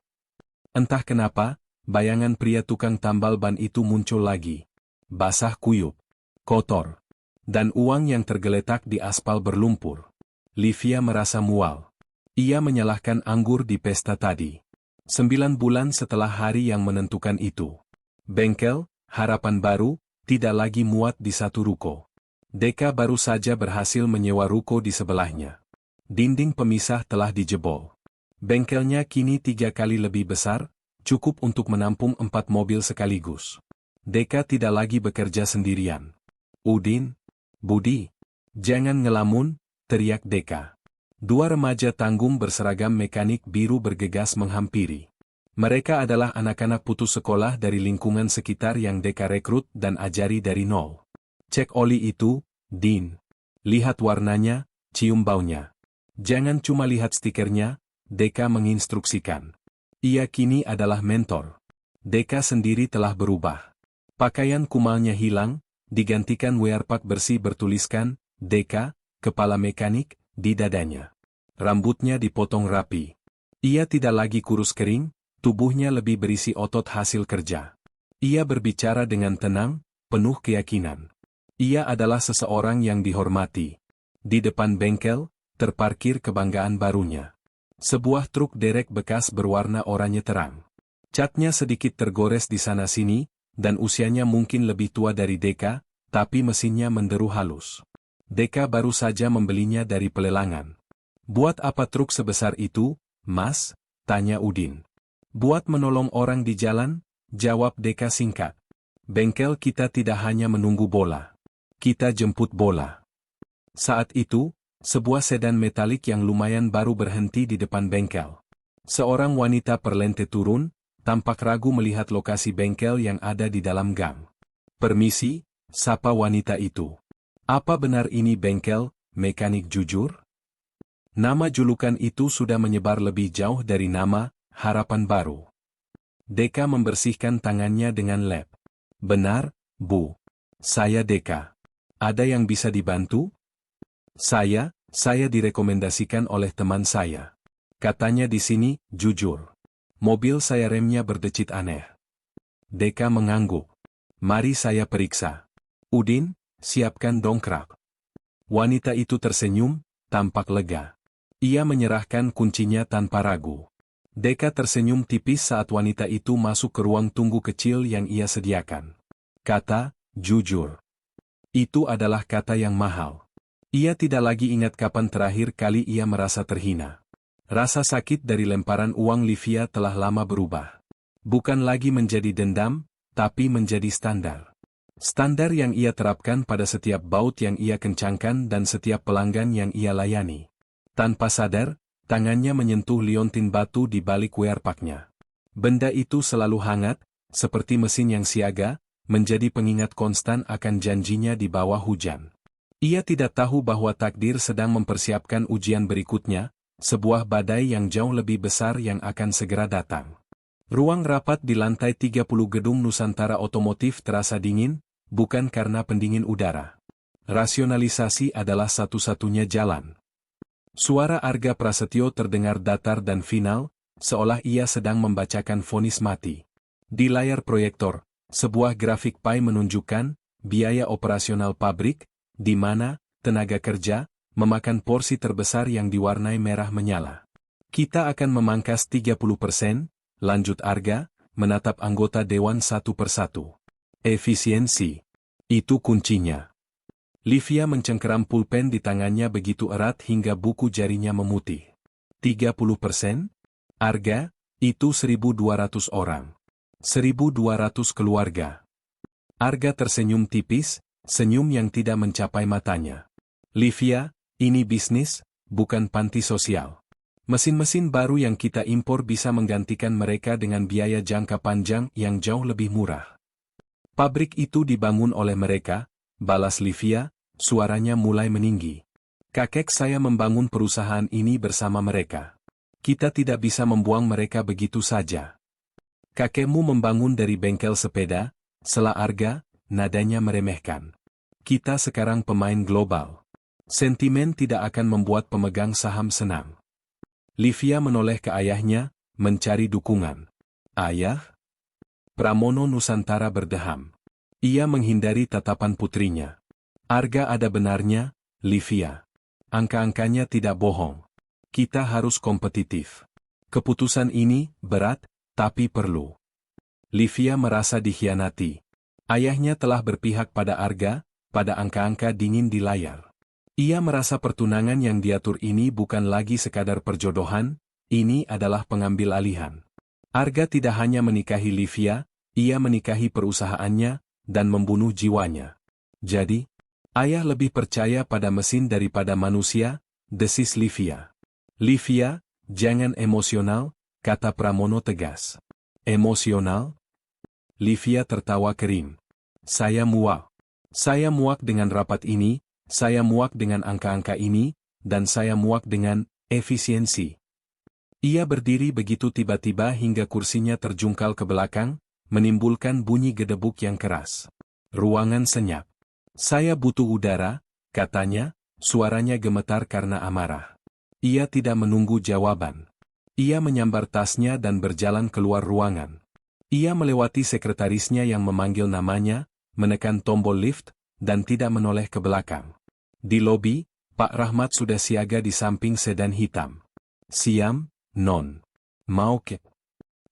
Entah kenapa, bayangan pria tukang tambal ban itu muncul lagi. Basah kuyup. Kotor. Dan uang yang tergeletak di aspal berlumpur. Livia merasa mual. Ia menyalahkan anggur di pesta tadi. 9 bulan setelah hari yang menentukan itu. Bengkel, harapan baru, tidak lagi muat di satu ruko. Deka baru saja berhasil menyewa ruko di sebelahnya. Dinding pemisah telah dijebol. Bengkelnya kini 3 kali lebih besar, cukup untuk menampung 4 mobil sekaligus. Deka tidak lagi bekerja sendirian. Udin, Budi, jangan ngelamun, teriak Deka. Dua remaja tanggung berseragam mekanik biru bergegas menghampiri. Mereka adalah anak-anak putus sekolah dari lingkungan sekitar yang Deka rekrut dan ajari dari nol. Cek oli itu, Din. Lihat warnanya, cium baunya. Jangan cuma lihat stikernya, Deka menginstruksikan. Ia kini adalah mentor. Deka sendiri telah berubah. Pakaian kumalnya hilang, digantikan wearpack bersih bertuliskan, Deka, kepala mekanik, di dadanya. Rambutnya dipotong rapi. Ia tidak lagi kurus kering, tubuhnya lebih berisi otot hasil kerja. Ia berbicara dengan tenang, penuh keyakinan. Ia adalah seseorang yang dihormati. Di depan bengkel, terparkir kebanggaan barunya. Sebuah truk derek bekas berwarna oranye terang. Catnya sedikit tergores di sana-sini, dan usianya mungkin lebih tua dari Deka, tapi mesinnya menderu halus. Deka baru saja membelinya dari pelelangan. Buat apa truk sebesar itu, Mas? Tanya Udin. Buat menolong orang di jalan, jawab Deka singkat. Bengkel kita tidak hanya menunggu bola. Kita jemput bola. Saat itu, sebuah sedan metalik yang lumayan baru berhenti di depan bengkel. Seorang wanita perlente turun, tampak ragu melihat lokasi bengkel yang ada di dalam gang. Permisi, sapa wanita itu. Apa benar ini bengkel, mekanik jujur? Nama julukan itu sudah menyebar lebih jauh dari nama, Harapan Baru. Deka membersihkan tangannya dengan lap. Benar, Bu. Saya Deka. Ada yang bisa dibantu? Saya direkomendasikan oleh teman saya. Katanya di sini, jujur. Mobil saya remnya berdecit aneh. Deka mengangguk. Mari saya periksa. Udin, siapkan dongkrak. Wanita itu tersenyum, tampak lega. Ia menyerahkan kuncinya tanpa ragu. Deka tersenyum tipis saat wanita itu masuk ke ruang tunggu kecil yang ia sediakan. Kata, jujur. Itu adalah kata yang mahal. Ia tidak lagi ingat kapan terakhir kali ia merasa terhina. Rasa sakit dari lemparan uang Livia telah lama berubah. Bukan lagi menjadi dendam, tapi menjadi standar. Standar yang ia terapkan pada setiap baut yang ia kencangkan dan setiap pelanggan yang ia layani. Tanpa sadar, tangannya menyentuh liontin batu di balik wearpacknya. Benda itu selalu hangat, seperti mesin yang siaga, menjadi pengingat konstan akan janjinya di bawah hujan. Ia tidak tahu bahwa takdir sedang mempersiapkan ujian berikutnya, sebuah badai yang jauh lebih besar yang akan segera datang. Ruang rapat di lantai 30 gedung Nusantara Otomotif terasa dingin, bukan karena pendingin udara. Rasionalisasi adalah satu-satunya jalan. Suara Arga Prasetyo terdengar datar dan final, seolah ia sedang membacakan vonis mati. Di layar proyektor, sebuah grafik pie menunjukkan biaya operasional pabrik, di mana tenaga kerja memakan porsi terbesar yang diwarnai merah menyala. Kita akan memangkas 30%, lanjut Arga, menatap anggota dewan satu persatu. Efisiensi. Itu kuncinya. Livia mencengkeram pulpen di tangannya begitu erat hingga buku jarinya memutih. 30%? Arga, itu 1.200 orang. 1.200 keluarga. Arga tersenyum tipis, senyum yang tidak mencapai matanya. Livia, ini bisnis, bukan panti sosial. Mesin-mesin baru yang kita impor bisa menggantikan mereka dengan biaya jangka panjang yang jauh lebih murah. Pabrik itu dibangun oleh mereka, balas Livia, suaranya mulai meninggi. Kakek saya membangun perusahaan ini bersama mereka. Kita tidak bisa membuang mereka begitu saja. Kakekmu membangun dari bengkel sepeda, sela Arga, nadanya meremehkan. Kita sekarang pemain global. Sentimen tidak akan membuat pemegang saham senang. Livia menoleh ke ayahnya, mencari dukungan. Ayah? Pramono Nusantara berdeham. Ia menghindari tatapan putrinya. Arga ada benarnya, Livia. Angka-angkanya tidak bohong. Kita harus kompetitif. Keputusan ini berat, tapi perlu. Livia merasa dikhianati. Ayahnya telah berpihak pada Arga, pada angka-angka dingin di layar. Ia merasa pertunangan yang diatur ini bukan lagi sekadar perjodohan, ini adalah pengambil alihan. Arga tidak hanya menikahi Livia, Ia menikahi perusahaannya, dan membunuh jiwanya. Jadi, ayah lebih percaya pada mesin daripada manusia, desis Livia. Livia, jangan emosional, kata Pramono tegas. Emosional? Livia tertawa kering. Saya muak. Saya muak dengan rapat ini, saya muak dengan angka-angka ini, dan saya muak dengan efisiensi. Ia berdiri begitu tiba-tiba hingga kursinya terjungkal ke belakang, menimbulkan bunyi gedebuk yang keras. Ruangan senyap. Saya butuh udara, katanya, suaranya gemetar karena amarah. Ia tidak menunggu jawaban. Ia menyambar tasnya dan berjalan keluar ruangan. Ia melewati sekretarisnya yang memanggil namanya, menekan tombol lift, dan tidak menoleh ke belakang. Di lobi, Pak Rahmat sudah siaga di samping sedan hitam. Siam, Non. Mau ke?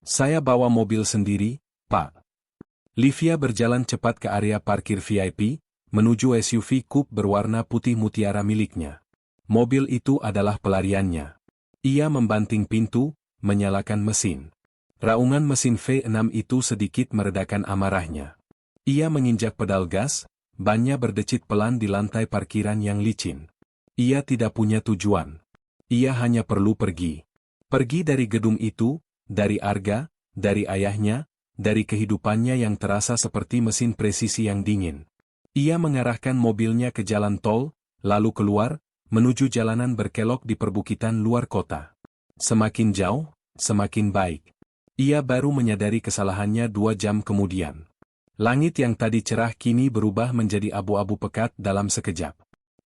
Saya bawa mobil sendiri, Pak. Livia berjalan cepat ke area parkir VIP, menuju SUV coupe berwarna putih mutiara miliknya. Mobil itu adalah pelariannya. Ia membanting pintu, menyalakan mesin. Raungan mesin V6 itu sedikit meredakan amarahnya. Ia menginjak pedal gas, bannya berdecit pelan di lantai parkiran yang licin. Ia tidak punya tujuan. Ia hanya perlu pergi. Pergi dari gedung itu, dari Arga, dari ayahnya, dari kehidupannya yang terasa seperti mesin presisi yang dingin. Ia mengarahkan mobilnya ke jalan tol, lalu keluar, menuju jalanan berkelok di perbukitan luar kota. Semakin jauh, semakin baik. Ia baru menyadari kesalahannya 2 jam kemudian. Langit yang tadi cerah kini berubah menjadi abu-abu pekat dalam sekejap.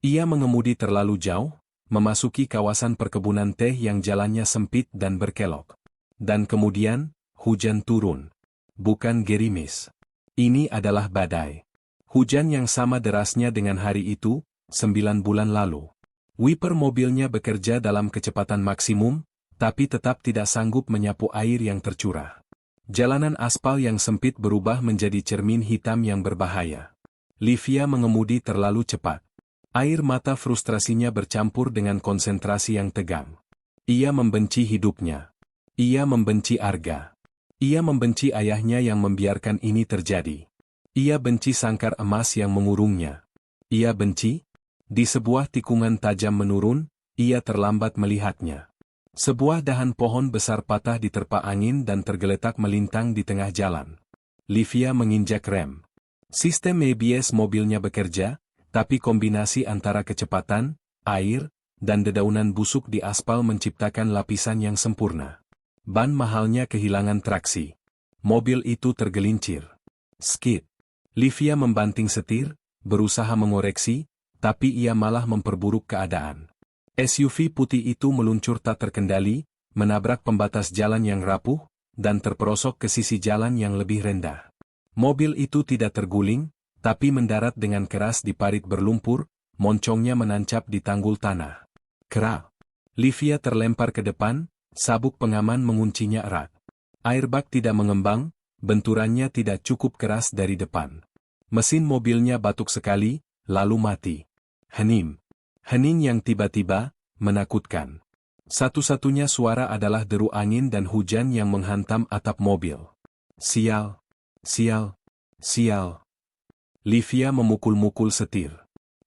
Ia mengemudi terlalu jauh, memasuki kawasan perkebunan teh yang jalannya sempit dan berkelok. Dan kemudian, hujan turun. Bukan gerimis. Ini adalah badai. Hujan yang sama derasnya dengan hari itu, 9 bulan lalu. Wiper mobilnya bekerja dalam kecepatan maksimum, tapi tetap tidak sanggup menyapu air yang tercurah. Jalanan aspal yang sempit berubah menjadi cermin hitam yang berbahaya. Livia mengemudi terlalu cepat. Air mata frustrasinya bercampur dengan konsentrasi yang tegang. Ia membenci hidupnya. Ia membenci Arga. Ia membenci ayahnya yang membiarkan ini terjadi. Ia benci sangkar emas yang mengurungnya. Ia benci? Di sebuah tikungan tajam menurun, ia terlambat melihatnya. Sebuah dahan pohon besar patah diterpa angin dan tergeletak melintang di tengah jalan. Livia menginjak rem. Sistem ABS mobilnya bekerja, tapi kombinasi antara kecepatan, air, dan dedaunan busuk di aspal menciptakan lapisan yang sempurna. Ban mahalnya kehilangan traksi. Mobil itu tergelincir. Skid. Livia membanting setir, berusaha mengoreksi, tapi ia malah memperburuk keadaan. SUV putih itu meluncur tak terkendali, menabrak pembatas jalan yang rapuh, dan terperosok ke sisi jalan yang lebih rendah. Mobil itu tidak terguling, tapi mendarat dengan keras di parit berlumpur, moncongnya menancap di tanggul tanah. Kerak. Livia terlempar ke depan, sabuk pengaman menguncinya erat. Airbag tidak mengembang, benturannya tidak cukup keras dari depan. Mesin mobilnya batuk sekali, lalu mati. Hening. Hening yang tiba-tiba, menakutkan. Satu-satunya suara adalah deru angin dan hujan yang menghantam atap mobil. Sial. Sial. Sial. Livia memukul-mukul setir.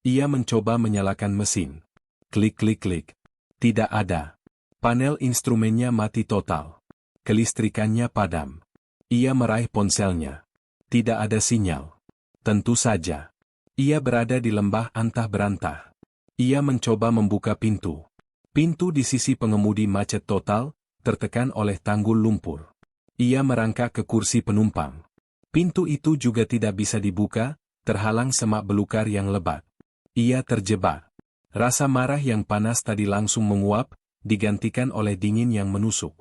Ia mencoba menyalakan mesin. Klik-klik-klik. Tidak ada. Panel instrumennya mati total. Kelistrikannya padam. Ia meraih ponselnya. Tidak ada sinyal. Tentu saja. Ia berada di lembah antah berantah. Ia mencoba membuka pintu. Pintu di sisi pengemudi macet total, tertekan oleh tanggul lumpur. Ia merangkak ke kursi penumpang. Pintu itu juga tidak bisa dibuka, terhalang semak belukar yang lebat. Ia terjebak. Rasa marah yang panas tadi langsung menguap, digantikan oleh dingin yang menusuk.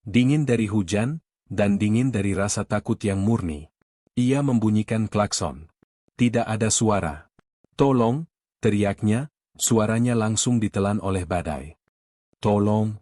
Dingin dari hujan, dan dingin dari rasa takut yang murni. Ia membunyikan klakson. Tidak ada suara. Tolong, teriaknya. Suaranya langsung ditelan oleh badai. Tolong.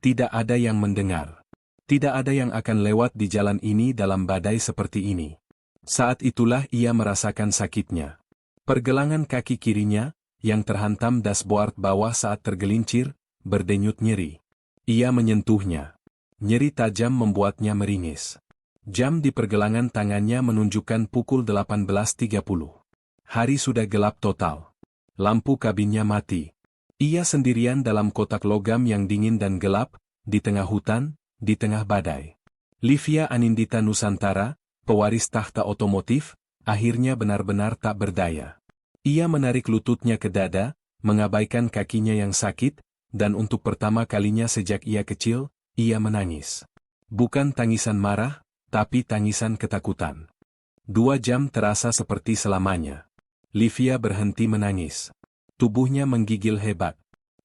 Tidak ada yang mendengar. Tidak ada yang akan lewat di jalan ini dalam badai seperti ini. Saat itulah ia merasakan sakitnya. Pergelangan kaki kirinya, yang terhantam dashboard bawah saat tergelincir, berdenyut nyeri. Ia menyentuhnya. Nyeri tajam membuatnya meringis. Jam di pergelangan tangannya menunjukkan pukul 18.30. Hari sudah gelap total. Lampu kabinnya mati. Ia sendirian dalam kotak logam yang dingin dan gelap, di tengah hutan, di tengah badai. Livia Anindita Nusantara, pewaris tahta otomotif, akhirnya benar-benar tak berdaya. Ia menarik lututnya ke dada, mengabaikan kakinya yang sakit, dan untuk pertama kalinya sejak ia kecil, ia menangis. Bukan tangisan marah, tapi tangisan ketakutan. 2 jam terasa seperti selamanya. Livia berhenti menangis. Tubuhnya menggigil hebat.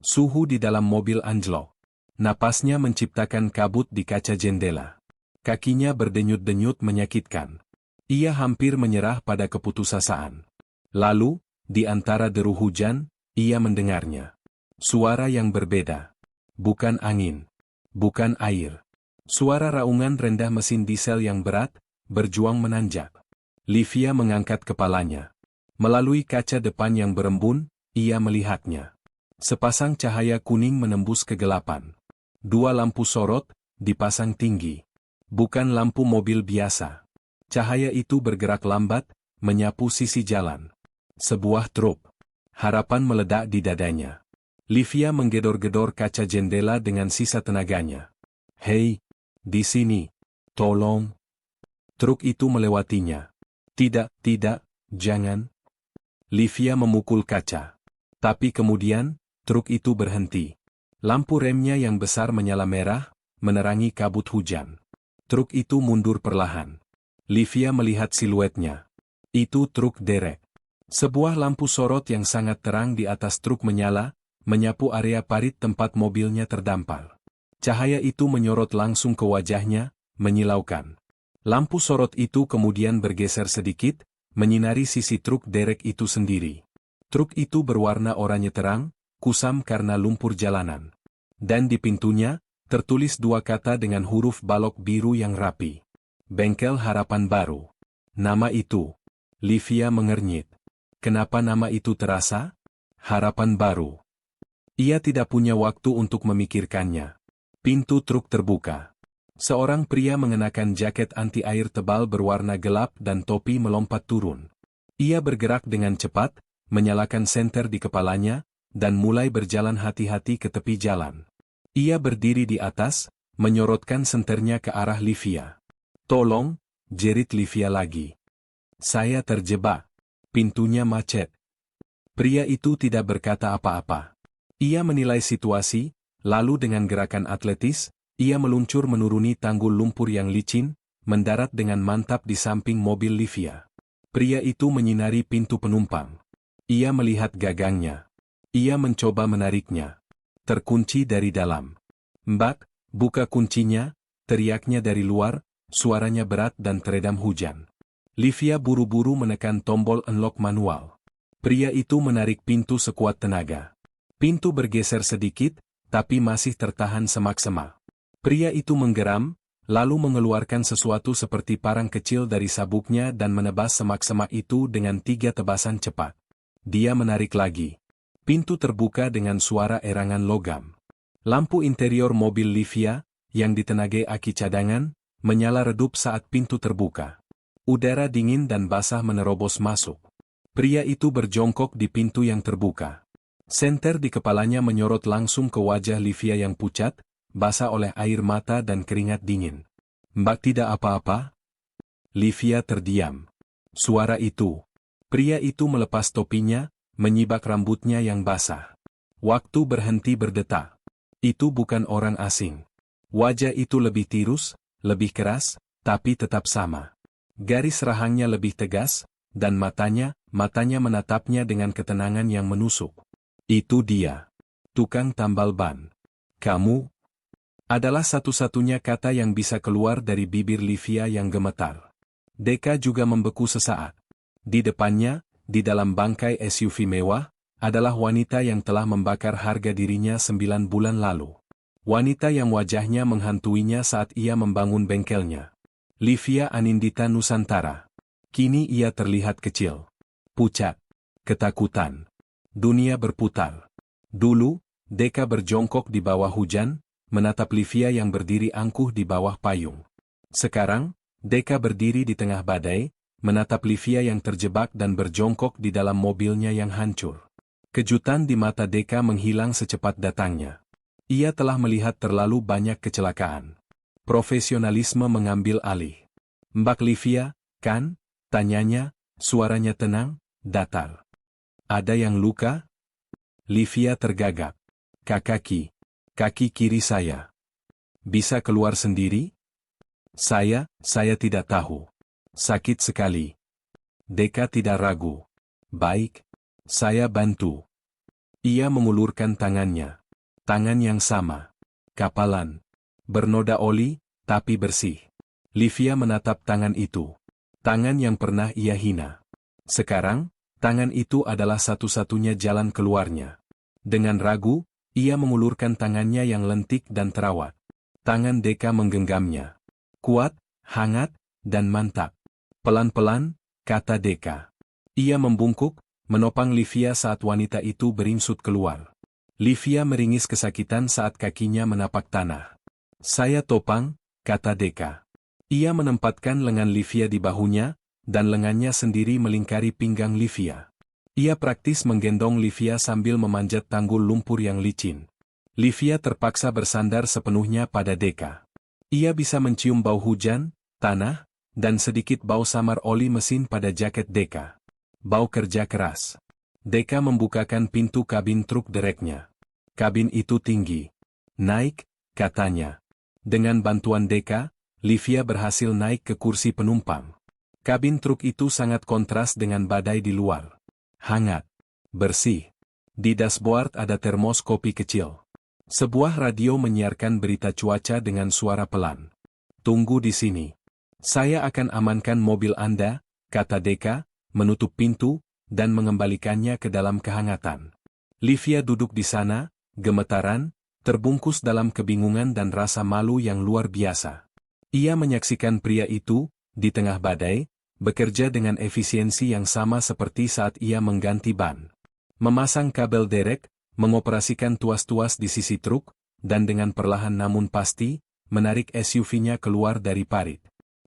Suhu di dalam mobil anjlok. Napasnya menciptakan kabut di kaca jendela. Kakinya berdenyut-denyut menyakitkan. Ia hampir menyerah pada keputusasaan. Lalu, di antara deru hujan, ia mendengarnya. Suara yang berbeda. Bukan angin. Bukan air. Suara raungan rendah mesin diesel yang berat, berjuang menanjak. Livia mengangkat kepalanya. Melalui kaca depan yang berembun, ia melihatnya. Sepasang cahaya kuning menembus kegelapan. 2 lampu sorot, dipasang tinggi. Bukan lampu mobil biasa. Cahaya itu bergerak lambat, menyapu sisi jalan. Sebuah truk. Harapan meledak di dadanya. Livia menggedor-gedor kaca jendela dengan sisa tenaganya. Hei, di sini. Tolong. Truk itu melewatinya. Tidak, jangan. Livia memukul kaca. Tapi kemudian, truk itu berhenti. Lampu remnya yang besar menyala merah, menerangi kabut hujan. Truk itu mundur perlahan. Livia melihat siluetnya. Itu truk derek. Sebuah lampu sorot yang sangat terang di atas truk menyala, menyapu area parit tempat mobilnya terdampar. Cahaya itu menyorot langsung ke wajahnya, menyilaukan. Lampu sorot itu kemudian bergeser sedikit, menyinari sisi truk derek itu sendiri. Truk itu berwarna oranye terang, kusam karena lumpur jalanan. Dan di pintunya, tertulis 2 kata dengan huruf balok biru yang rapi. Bengkel Harapan Baru. Nama itu. Livia mengernyit. Kenapa nama itu terasa? Harapan Baru. Ia tidak punya waktu untuk memikirkannya. Pintu truk terbuka. Seorang pria mengenakan jaket anti-air tebal berwarna gelap dan topi melompat turun. Ia bergerak dengan cepat, menyalakan senter di kepalanya, dan mulai berjalan hati-hati ke tepi jalan. Ia berdiri di atas, menyorotkan senternya ke arah Livia. Tolong, jerit Livia lagi. Saya terjebak. Pintunya macet. Pria itu tidak berkata apa-apa. Ia menilai situasi, lalu dengan gerakan atletis, ia meluncur menuruni tanggul lumpur yang licin, mendarat dengan mantap di samping mobil Livia. Pria itu menyinari pintu penumpang. Ia melihat gagangnya. Ia mencoba menariknya. Terkunci dari dalam. Mbak, buka kuncinya, teriaknya dari luar, suaranya berat dan teredam hujan. Livia buru-buru menekan tombol unlock manual. Pria itu menarik pintu sekuat tenaga. Pintu bergeser sedikit, tapi masih tertahan semak-semak. Pria itu menggeram, lalu mengeluarkan sesuatu seperti parang kecil dari sabuknya dan menebas semak-semak itu dengan 3 tebasan cepat. Dia menarik lagi. Pintu terbuka dengan suara erangan logam. Lampu interior mobil Livia, yang ditenagai aki cadangan, menyala redup saat pintu terbuka. Udara dingin dan basah menerobos masuk. Pria itu berjongkok di pintu yang terbuka. Senter di kepalanya menyorot langsung ke wajah Livia yang pucat, basah oleh air mata dan keringat dingin. Mbak tidak apa-apa? Livia terdiam. Suara itu. Pria itu melepas topinya, menyibak rambutnya yang basah. Waktu berhenti berdetak. Itu bukan orang asing. Wajah itu lebih tirus, lebih keras, tapi tetap sama. Garis rahangnya lebih tegas, dan matanya menatapnya dengan ketenangan yang menusuk. Itu dia. Tukang tambal ban. Kamu? Adalah satu-satunya kata yang bisa keluar dari bibir Livia yang gemetar. Deka juga membeku sesaat. Di depannya, di dalam bangkai SUV mewah, adalah wanita yang telah membakar harga dirinya 9 bulan lalu. Wanita yang wajahnya menghantuinya saat ia membangun bengkelnya. Livia Anindita Nusantara. Kini ia terlihat kecil. Pucat. Ketakutan. Dunia berputar. Dulu, Deka berjongkok di bawah hujan, menatap Livia yang berdiri angkuh di bawah payung. Sekarang, Deka berdiri di tengah badai, menatap Livia yang terjebak dan berjongkok di dalam mobilnya yang hancur. Kejutan di mata Deka menghilang secepat datangnya. Ia telah melihat terlalu banyak kecelakaan. Profesionalisme mengambil alih. "Mbak Livia, kan?" tanyanya, suaranya tenang, datar. "Ada yang luka?" Livia tergagap. Kaki kiri saya. "Bisa keluar sendiri?" Saya tidak tahu. Sakit sekali." Deka tidak ragu. "Baik. Saya bantu." Ia mengulurkan tangannya. Tangan yang sama. Kapalan. Bernoda oli, tapi bersih. Livia menatap tangan itu. Tangan yang pernah ia hina. Sekarang, tangan itu adalah satu-satunya jalan keluarnya. Dengan ragu, ia mengulurkan tangannya yang lentik dan terawat. Tangan Deka menggenggamnya. "Kuat, hangat, dan mantap." "Pelan-pelan," kata Deka. Ia membungkuk, menopang Livia saat wanita itu beringsut keluar. Livia meringis kesakitan saat kakinya menapak tanah. "Saya topang," kata Deka. Ia menempatkan lengan Livia di bahunya, dan lengannya sendiri melingkari pinggang Livia. Ia praktis menggendong Livia sambil memanjat tanggul lumpur yang licin. Livia terpaksa bersandar sepenuhnya pada Deka. Ia bisa mencium bau hujan, tanah, dan sedikit bau samar oli mesin pada jaket Deka. Bau kerja keras. Deka membukakan pintu kabin truk dereknya. Kabin itu tinggi. "Naik," katanya. Dengan bantuan Deka, Livia berhasil naik ke kursi penumpang. Kabin truk itu sangat kontras dengan badai di luar. Hangat. Bersih. Di dashboard ada termos kopi kecil. Sebuah radio menyiarkan berita cuaca dengan suara pelan. "Tunggu di sini. Saya akan amankan mobil Anda," kata Deka, menutup pintu, dan mengembalikannya ke dalam kehangatan. Livia duduk di sana, gemetaran, terbungkus dalam kebingungan dan rasa malu yang luar biasa. Ia menyaksikan pria itu, di tengah badai, bekerja dengan efisiensi yang sama seperti saat ia mengganti ban. Memasang kabel derek, mengoperasikan tuas-tuas di sisi truk, dan dengan perlahan namun pasti, menarik SUV-nya keluar dari parit.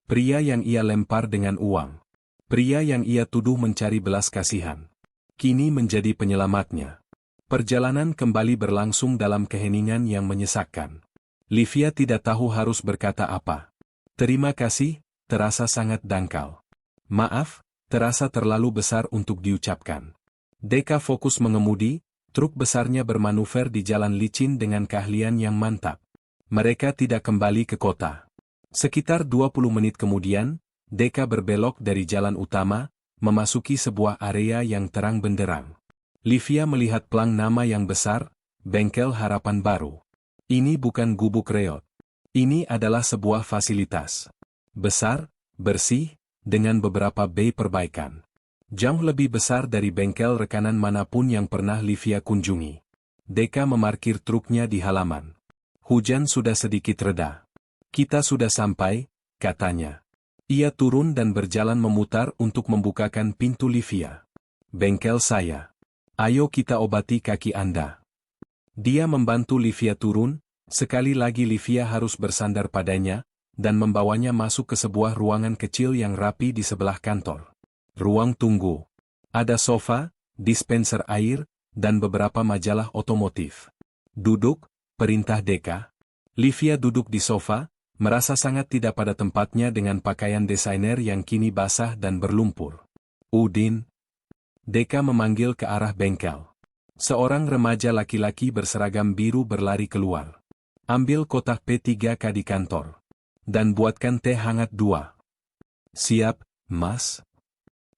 Pria yang ia lempar dengan uang. Pria yang ia tuduh mencari belas kasihan. Kini menjadi penyelamatnya. Perjalanan kembali berlangsung dalam keheningan yang menyesakkan. Livia tidak tahu harus berkata apa. "Terima kasih," terasa sangat dangkal. "Maaf," terasa terlalu besar untuk diucapkan. Deka fokus mengemudi. Truk besarnya bermanuver di jalan licin dengan keahlian yang mantap. Mereka tidak kembali ke kota. Sekitar 20 menit kemudian, Deka berbelok dari jalan utama, memasuki sebuah area yang terang benderang. Livia melihat plang nama yang besar, Bengkel Harapan Baru. Ini bukan gubuk reot. Ini adalah sebuah fasilitas. Besar, bersih, dengan beberapa bay perbaikan. Jauh lebih besar dari bengkel rekanan manapun yang pernah Livia kunjungi. Deka memarkir truknya di halaman. Hujan sudah sedikit reda. "Kita sudah sampai," katanya. Ia turun dan berjalan memutar untuk membukakan pintu Livia. "Bengkel saya. Ayo kita obati kaki Anda." Dia membantu Livia turun, sekali lagi Livia harus bersandar padanya, dan membawanya masuk ke sebuah ruangan kecil yang rapi di sebelah kantor. Ruang tunggu. Ada sofa, dispenser air, dan beberapa majalah otomotif. "Duduk," perintah Deka. Livia duduk di sofa, merasa sangat tidak pada tempatnya dengan pakaian desainer yang kini basah dan berlumpur. "Udin." Deka memanggil ke arah bengkel. Seorang remaja laki-laki berseragam biru berlari keluar. "Ambil kotak P3K di kantor. Dan buatkan teh hangat 2. "Siap, Mas."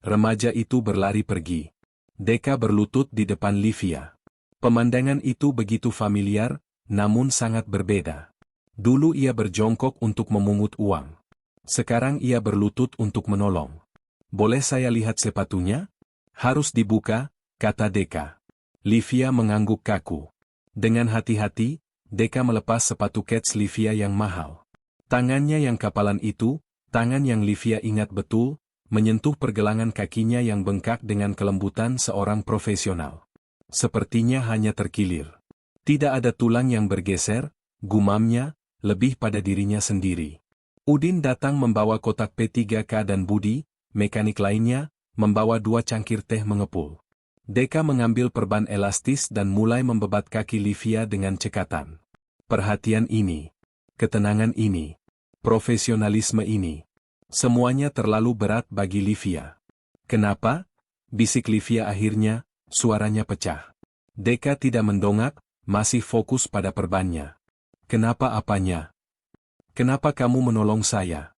Remaja itu berlari pergi. Deka berlutut di depan Livia. Pemandangan itu begitu familiar, namun sangat berbeda. Dulu ia berjongkok untuk memungut uang. Sekarang ia berlutut untuk menolong. "Boleh saya lihat sepatunya?" "Harus dibuka," kata Deka. Livia mengangguk kaku. Dengan hati-hati, Deka melepas sepatu kets Livia yang mahal. Tangannya yang kapalan itu, tangan yang Livia ingat betul, menyentuh pergelangan kakinya yang bengkak dengan kelembutan seorang profesional. Sepertinya hanya terkilir. Tidak ada tulang yang bergeser, gumamnya, lebih pada dirinya sendiri. Udin datang membawa kotak P3K dan Budi, mekanik lainnya, membawa 2 cangkir teh mengepul. Deka mengambil perban elastis dan mulai membebat kaki Livia dengan cekatan. Perhatian ini, ketenangan ini, profesionalisme ini, semuanya terlalu berat bagi Livia. Kenapa? Bisik Livia akhirnya, suaranya pecah. Deka tidak mendongak, masih fokus pada perbannya. Kenapa apanya? Kenapa kamu menolong saya?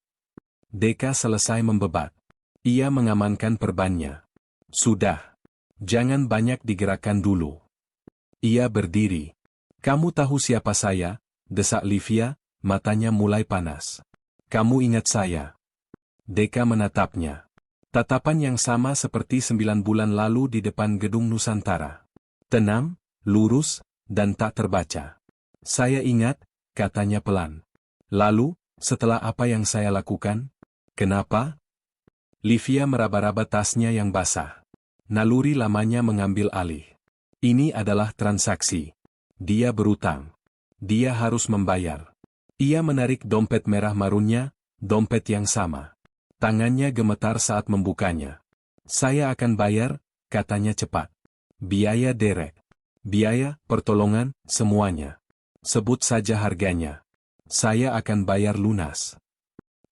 Deka selesai membebat. Ia mengamankan perbannya. Sudah. Jangan banyak digerakkan dulu. Ia berdiri. Kamu tahu siapa saya? Desak Livia, matanya mulai panas. Kamu ingat saya? Deka menatapnya. Tatapan yang sama seperti 9 bulan lalu di depan gedung Nusantara. Tenang, lurus, dan tak terbaca. Saya ingat, katanya pelan. Lalu, setelah apa yang saya lakukan? Kenapa? Livia meraba-raba tasnya yang basah. Naluri lamanya mengambil alih. Ini adalah transaksi. Dia berutang. Dia harus membayar. Ia menarik dompet merah marunnya, dompet yang sama. Tangannya gemetar saat membukanya. Saya akan bayar, katanya cepat. Biaya derek. Biaya, pertolongan, semuanya. Sebut saja harganya. Saya akan bayar lunas.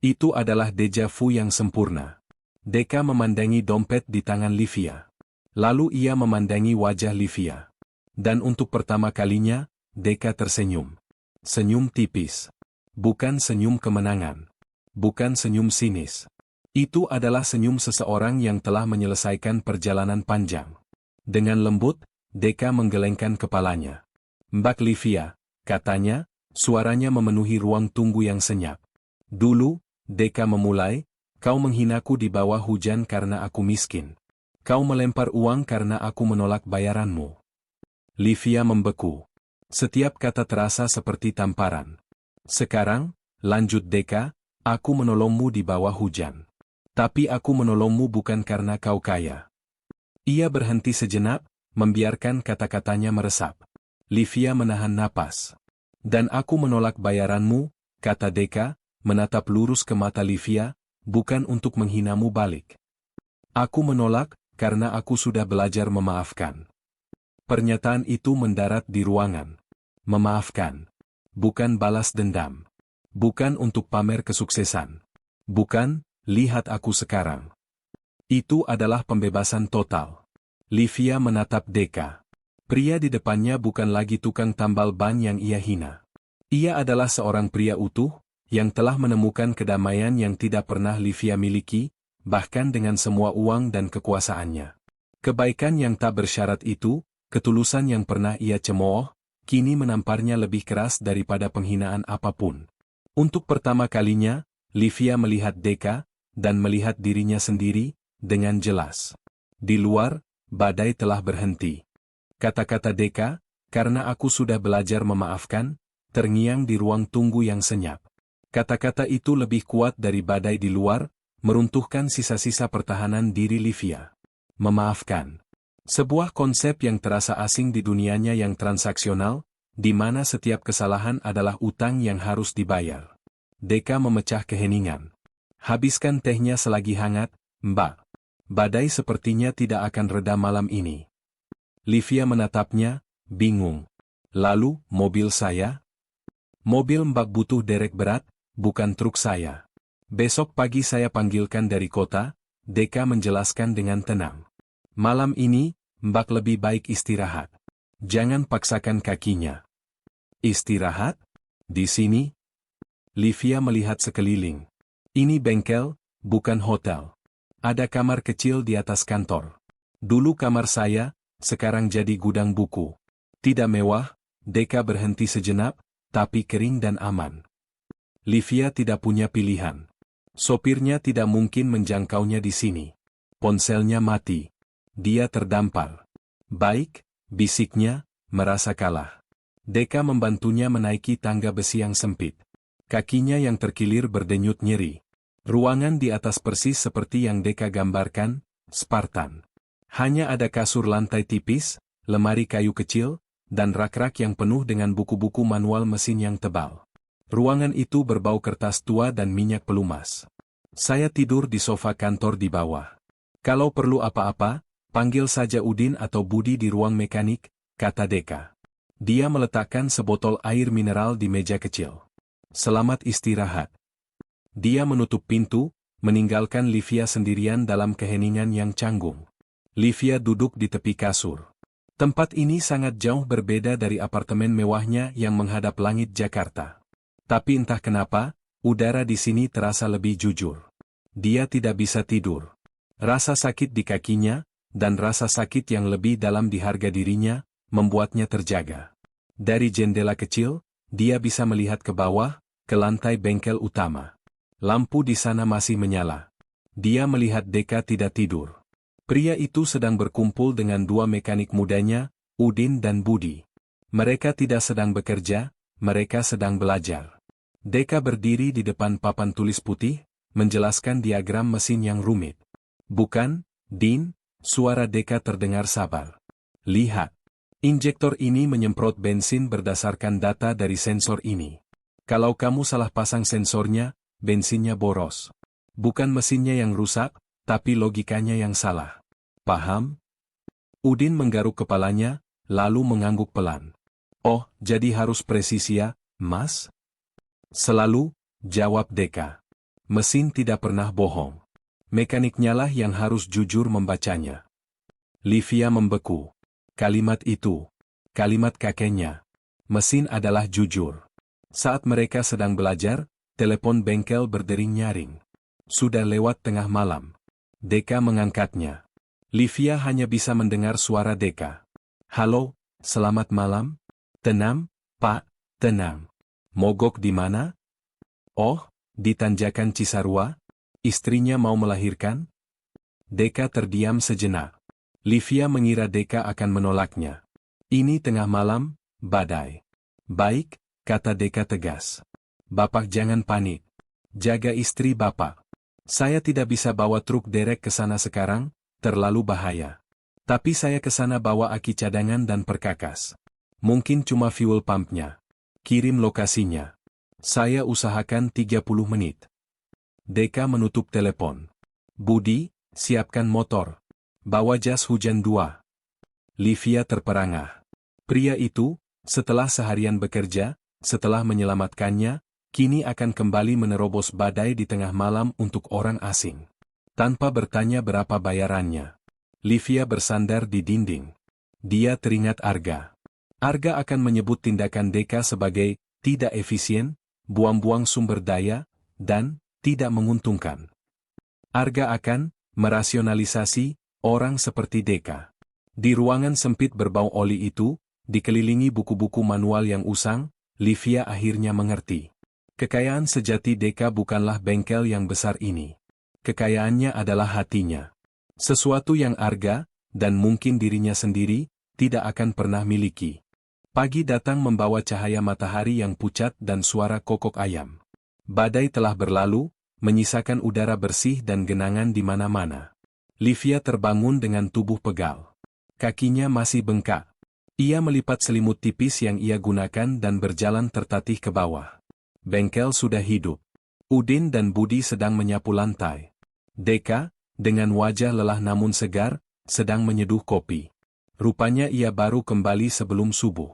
Itu adalah deja vu yang sempurna. Deka memandangi dompet di tangan Livia. Lalu ia memandangi wajah Livia. Dan untuk pertama kalinya, Deka tersenyum. Senyum tipis. Bukan senyum kemenangan. Bukan senyum sinis. Itu adalah senyum seseorang yang telah menyelesaikan perjalanan panjang. Dengan lembut, Deka menggelengkan kepalanya. Mbak Livia, katanya, suaranya memenuhi ruang tunggu yang senyap. Dulu, Deka memulai, kau menghinaku di bawah hujan karena aku miskin. Kau melempar uang karena aku menolak bayaranmu. Livia membeku. Setiap kata terasa seperti tamparan. Sekarang, lanjut Deka, aku menolongmu di bawah hujan. Tapi aku menolongmu bukan karena kau kaya. Ia berhenti sejenak, membiarkan kata-katanya meresap. Livia menahan napas. Dan aku menolak bayaranmu, kata Deka, menatap lurus ke mata Livia, bukan untuk menghinamu balik. Aku menolak, karena aku sudah belajar memaafkan. Pernyataan itu mendarat di ruangan. Memaafkan. Bukan balas dendam. Bukan untuk pamer kesuksesan. Bukan, lihat aku sekarang. Itu adalah pembebasan total. Livia menatap Deka. Pria di depannya bukan lagi tukang tambal ban yang ia hina. Ia adalah seorang pria utuh, yang telah menemukan kedamaian yang tidak pernah Livia miliki, bahkan dengan semua uang dan kekuasaannya. Kebaikan yang tak bersyarat itu, ketulusan yang pernah ia cemooh, kini menamparnya lebih keras daripada penghinaan apapun. Untuk pertama kalinya, Livia melihat Deka, dan melihat dirinya sendiri, dengan jelas. Di luar, badai telah berhenti. Kata-kata Deka, karena aku sudah belajar memaafkan, terngiang di ruang tunggu yang senyap. Kata-kata itu lebih kuat dari badai di luar, meruntuhkan sisa-sisa pertahanan diri Livia. Memaafkan. Sebuah konsep yang terasa asing di dunianya yang transaksional, di mana setiap kesalahan adalah utang yang harus dibayar. Deka memecah keheningan. Habiskan tehnya selagi hangat, Mbak. Badai sepertinya tidak akan reda malam ini. Livia menatapnya, bingung. Lalu, mobil saya? Mobil Mbak butuh derek berat, bukan truk saya. Besok pagi saya panggilkan dari kota, Deka menjelaskan dengan tenang. Malam ini, Mbak lebih baik istirahat. Jangan paksakan kakinya. Istirahat? Di sini? Livia melihat sekeliling. Ini bengkel, bukan hotel. Ada kamar kecil di atas kantor. Dulu kamar saya, sekarang jadi gudang buku. Tidak mewah, Deka berhenti sejenak, tapi kering dan aman. Livia tidak punya pilihan. Sopirnya tidak mungkin menjangkaunya di sini. Ponselnya mati. Dia terdampar. Baik, bisiknya, merasa kalah. Deka membantunya menaiki tangga besi yang sempit. Kakinya yang terkilir berdenyut nyeri. Ruangan di atas persis seperti yang Deka gambarkan, Spartan. Hanya ada kasur lantai tipis, lemari kayu kecil, dan rak-rak yang penuh dengan buku-buku manual mesin yang tebal. Ruangan itu berbau kertas tua dan minyak pelumas. Saya tidur di sofa kantor di bawah. Kalau perlu apa-apa, panggil saja Udin atau Budi di ruang mekanik, kata Deka. Dia meletakkan sebotol air mineral di meja kecil. Selamat istirahat. Dia menutup pintu, meninggalkan Livia sendirian dalam keheningan yang canggung. Livia duduk di tepi kasur. Tempat ini sangat jauh berbeda dari apartemen mewahnya yang menghadap langit Jakarta. Tapi entah kenapa, udara di sini terasa lebih jujur. Dia tidak bisa tidur. Rasa sakit di kakinya, dan rasa sakit yang lebih dalam di harga dirinya, membuatnya terjaga. Dari jendela kecil, dia bisa melihat ke bawah, ke lantai bengkel utama. Lampu di sana masih menyala. Dia melihat Deka tidak tidur. Pria itu sedang berkumpul dengan dua mekanik mudanya, Udin dan Budi. Mereka tidak sedang bekerja, mereka sedang belajar. Deka berdiri di depan papan tulis putih, menjelaskan diagram mesin yang rumit. Bukan, Din, suara Deka terdengar sabar. Lihat. Injektor ini menyemprot bensin berdasarkan data dari sensor ini. Kalau kamu salah pasang sensornya, bensinnya boros. Bukan mesinnya yang rusak, tapi logikanya yang salah. Paham? Udin menggaruk kepalanya, lalu mengangguk pelan. Oh, jadi harus presisi ya, Mas? Selalu, jawab Deka. Mesin tidak pernah bohong. Mekaniknya lah yang harus jujur membacanya. Livia membeku. Kalimat itu. Kalimat kakeknya. Mesin adalah jujur. Saat mereka sedang belajar, telepon bengkel berdering nyaring. Sudah lewat tengah malam. Deka mengangkatnya. Livia hanya bisa mendengar suara Deka. Halo, selamat malam? Tenang, Pak, tenang. Mogok di mana? Oh, di Tanjakan Cisarua? Istrinya mau melahirkan? Deka terdiam sejenak. Livia mengira Deka akan menolaknya. Ini tengah malam, badai. Baik, kata Deka tegas. Bapak jangan panik. Jaga istri Bapak. Saya tidak bisa bawa truk derek ke sana sekarang, terlalu bahaya. Tapi saya ke sana bawa aki cadangan dan perkakas. Mungkin cuma fuel pumpnya. Kirim lokasinya. Saya usahakan 30 menit. Deka menutup telepon. Budi, siapkan motor. Bawa jas hujan 2. Livia terperangah. Pria itu, setelah seharian bekerja, setelah menyelamatkannya, kini akan kembali menerobos badai di tengah malam untuk orang asing. Tanpa bertanya berapa bayarannya. Livia bersandar di dinding. Dia teringat Arga. Arga akan menyebut tindakan Deka sebagai tidak efisien, buang-buang sumber daya, dan tidak menguntungkan. Arga akan merasionalisasi orang seperti Deka. Di ruangan sempit berbau oli itu, dikelilingi buku-buku manual yang usang, Livia akhirnya mengerti. Kekayaan sejati Deka bukanlah bengkel yang besar ini. Kekayaannya adalah hatinya. Sesuatu yang Arga, dan mungkin dirinya sendiri, tidak akan pernah miliki. Pagi datang membawa cahaya matahari yang pucat dan suara kokok ayam. Badai telah berlalu, menyisakan udara bersih dan genangan di mana-mana. Livia terbangun dengan tubuh pegal. Kakinya masih bengkak. Ia melipat selimut tipis yang ia gunakan dan berjalan tertatih ke bawah. Bengkel sudah hidup. Udin dan Budi sedang menyapu lantai. Deka, dengan wajah lelah namun segar, sedang menyeduh kopi. Rupanya ia baru kembali sebelum subuh.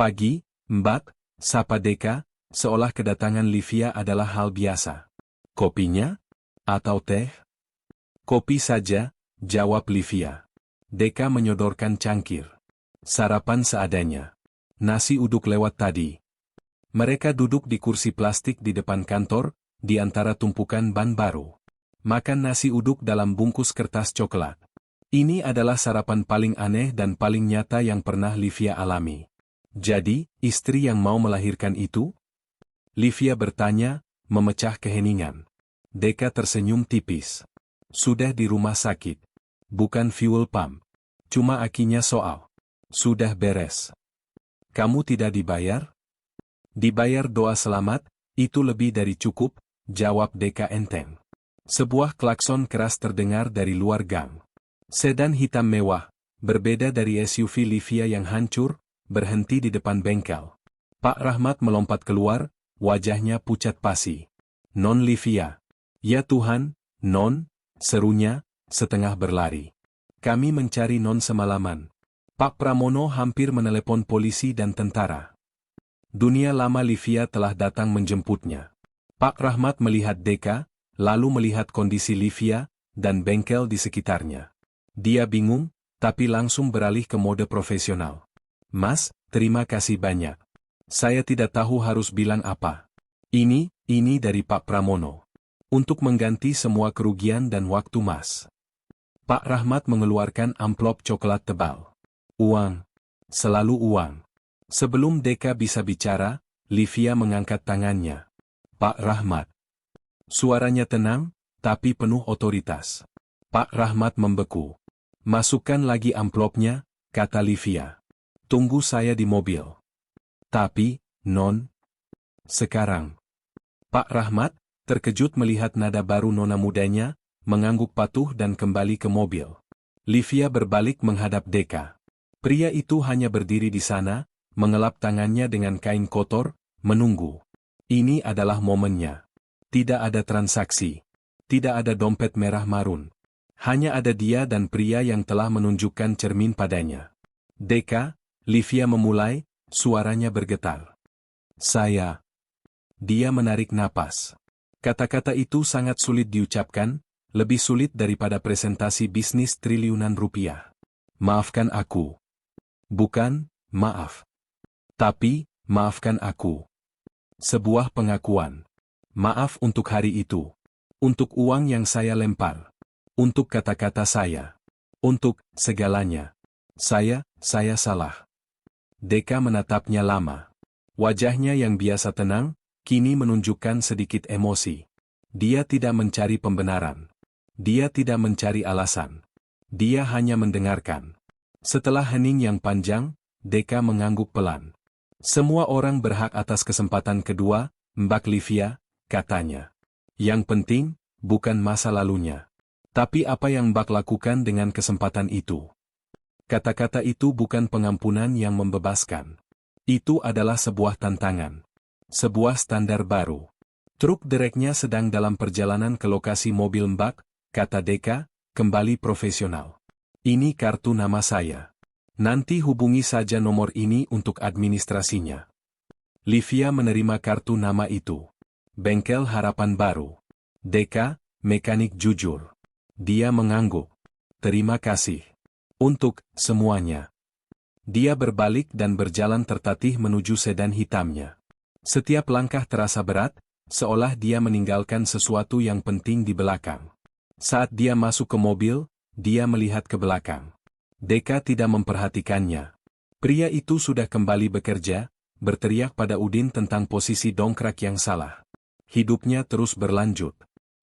Pagi, Mbak, sapa Deka, seolah kedatangan Livia adalah hal biasa. Kopinya? Atau teh? Kopi saja, jawab Livia. Deka menyodorkan cangkir. Sarapan seadanya. Nasi uduk lewat tadi. Mereka duduk di kursi plastik di depan kantor, di antara tumpukan ban baru. Makan nasi uduk dalam bungkus kertas coklat. Ini adalah sarapan paling aneh dan paling nyata yang pernah Livia alami. Jadi, istri yang mau melahirkan itu? Livia bertanya, memecah keheningan. Deka tersenyum tipis. Sudah di rumah sakit. Bukan fuel pump. Cuma akinya soal. Sudah beres. Kamu tidak dibayar? Dibayar doa selamat, itu lebih dari cukup, jawab Deka enteng. Sebuah klakson keras terdengar dari luar gang. Sedan hitam mewah, berbeda dari SUV Livia yang hancur, berhenti di depan bengkel. Pak Rahmat melompat keluar, wajahnya pucat pasi. Non Livia. Ya Tuhan, Non, serunya, setengah berlari. Kami mencari Non semalaman. Pak Pramono hampir menelepon polisi dan tentara. Dunia lama Livia telah datang menjemputnya. Pak Rahmat melihat Deka, lalu melihat kondisi Livia, dan bengkel di sekitarnya. Dia bingung, tapi langsung beralih ke mode profesional. Mas, terima kasih banyak. Saya tidak tahu harus bilang apa. Ini dari Pak Pramono. Untuk mengganti semua kerugian dan waktu Mas. Pak Rahmat mengeluarkan amplop coklat tebal. Uang. Selalu uang. Sebelum Deka bisa bicara, Livia mengangkat tangannya. Pak Rahmat. Suaranya tenang, tapi penuh otoritas. Pak Rahmat membeku. Masukkan lagi amplopnya, kata Livia. Tunggu saya di mobil. Tapi, Non. Sekarang. Pak Rahmat, terkejut melihat nada baru nona mudanya, mengangguk patuh dan kembali ke mobil. Livia berbalik menghadap Deka. Pria itu hanya berdiri di sana, mengelap tangannya dengan kain kotor, menunggu. Ini adalah momennya. Tidak ada transaksi. Tidak ada dompet merah marun. Hanya ada dia dan pria yang telah menunjukkan cermin padanya. Deka, Livia memulai, suaranya bergetar. Saya. Dia menarik napas. Kata-kata itu sangat sulit diucapkan, lebih sulit daripada presentasi bisnis triliunan rupiah. Maafkan aku. Bukan, maaf. Tapi, maafkan aku. Sebuah pengakuan. Maaf untuk hari itu. Untuk uang yang saya lempar. Untuk kata-kata saya. Untuk segalanya. Saya salah. Deka menatapnya lama. Wajahnya yang biasa tenang, kini menunjukkan sedikit emosi. Dia tidak mencari pembenaran. Dia tidak mencari alasan. Dia hanya mendengarkan. Setelah hening yang panjang, Deka mengangguk pelan. Semua orang berhak atas kesempatan kedua, Mbak Livia, katanya. Yang penting, bukan masa lalunya. Tapi apa yang Mbak lakukan dengan kesempatan itu? Kata-kata itu bukan pengampunan yang membebaskan. Itu adalah sebuah tantangan. Sebuah standar baru. Truk dereknya sedang dalam perjalanan ke lokasi mobil Mbak, kata Deka, kembali profesional. Ini kartu nama saya. Nanti hubungi saja nomor ini untuk administrasinya. Livia menerima kartu nama itu. Bengkel Harapan Baru. Deka, mekanik jujur. Dia mengangguk. Terima kasih. Untuk semuanya. Dia berbalik dan berjalan tertatih menuju sedan hitamnya. Setiap langkah terasa berat, seolah dia meninggalkan sesuatu yang penting di belakang. Saat dia masuk ke mobil, dia melihat ke belakang. Deka tidak memperhatikannya. Pria itu sudah kembali bekerja, berteriak pada Udin tentang posisi dongkrak yang salah. Hidupnya terus berlanjut.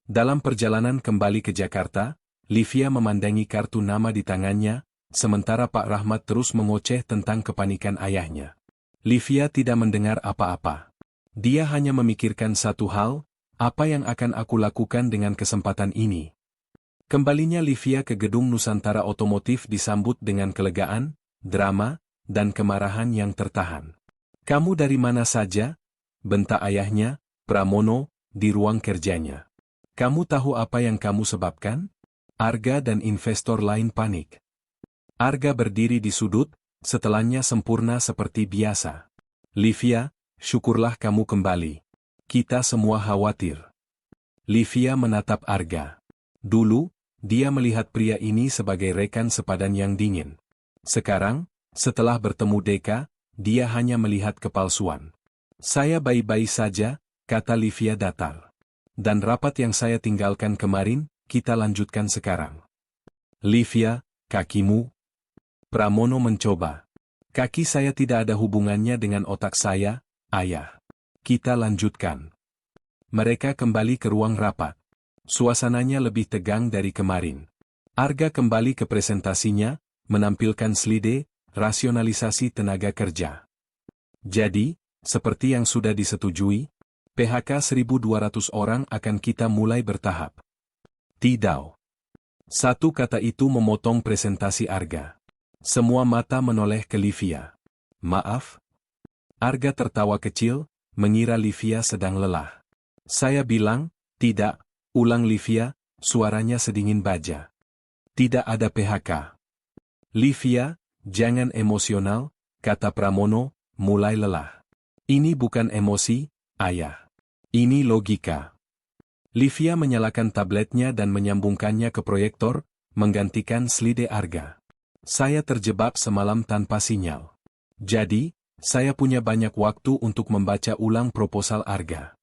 Dalam perjalanan kembali ke Jakarta, Livia memandangi kartu nama di tangannya, sementara Pak Rahmat terus mengoceh tentang kepanikan ayahnya. Livia tidak mendengar apa-apa. Dia hanya memikirkan satu hal, apa yang akan aku lakukan dengan kesempatan ini? Kembalinya Livia ke gedung Nusantara Otomotif disambut dengan kelegaan, drama, dan kemarahan yang tertahan. Kamu dari mana saja? Bentak ayahnya, Pramono, di ruang kerjanya. Kamu tahu apa yang kamu sebabkan? Arga dan investor lain panik. Arga berdiri di sudut, setelannya sempurna seperti biasa. Livia, syukurlah kamu kembali. Kita semua khawatir. Livia menatap Arga. Dulu, dia melihat pria ini sebagai rekan sepadan yang dingin. Sekarang, setelah bertemu Deka, dia hanya melihat kepalsuan. Saya baik-baik saja, kata Livia datar. Dan rapat yang saya tinggalkan kemarin, kita lanjutkan sekarang. Livia, kakimu. Pramono mencoba. Kaki saya tidak ada hubungannya dengan otak saya, ayah. Kita lanjutkan. Mereka kembali ke ruang rapat. Suasananya lebih tegang dari kemarin. Arga kembali ke presentasinya, menampilkan slide, rasionalisasi tenaga kerja. Jadi, seperti yang sudah disetujui, PHK 1.200 orang akan kita mulai bertahap. Tidak. Satu kata itu memotong presentasi Arga. Semua mata menoleh ke Livia. Maaf? Arga tertawa kecil, mengira Livia sedang lelah. Saya bilang, tidak, ulang Livia, suaranya sedingin baja. Tidak ada PHK. Livia, jangan emosional, kata Pramono, mulai lelah. Ini bukan emosi, ayah. Ini logika. Livia menyalakan tabletnya dan menyambungkannya ke proyektor, menggantikan slide Arga. Saya terjebak semalam tanpa sinyal. Jadi, saya punya banyak waktu untuk membaca ulang proposal Arga.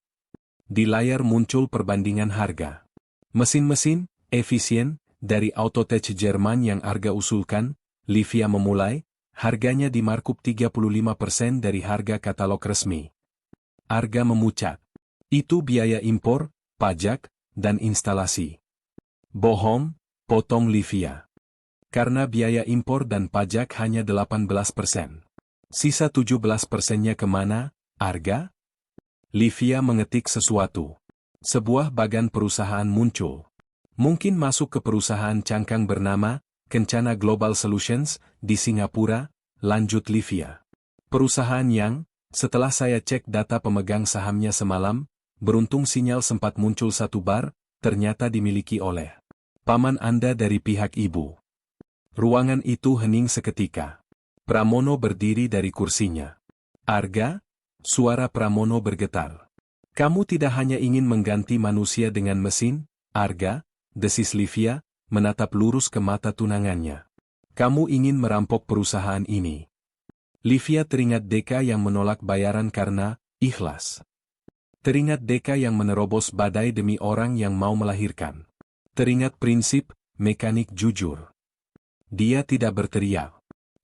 Di layar muncul perbandingan harga. Mesin-mesin, efisien, dari Autotech Jerman yang Arga usulkan, Livia memulai, harganya dimarkup 35% dari harga katalog resmi. Arga memucat. Itu biaya impor, pajak, dan instalasi. Bohong, potong Livia. Karena biaya impor dan pajak hanya 18%. Sisa 17%-nya kemana, Arga? Livia mengetik sesuatu. Sebuah bagan perusahaan muncul. Mungkin masuk ke perusahaan cangkang bernama Kencana Global Solutions di Singapura, lanjut Livia. Perusahaan yang, setelah saya cek data pemegang sahamnya semalam, beruntung sinyal sempat muncul satu bar, ternyata dimiliki oleh paman Anda dari pihak ibu. Ruangan itu hening seketika. Pramono berdiri dari kursinya. Arga? Suara Pramono bergetar. Kamu tidak hanya ingin mengganti manusia dengan mesin, Arga, desis Livia, menatap lurus ke mata tunangannya. Kamu ingin merampok perusahaan ini. Livia teringat Deka yang menolak bayaran karena ikhlas. Teringat Deka yang menerobos badai demi orang yang mau melahirkan. Teringat prinsip, mekanik jujur. Dia tidak berteriak.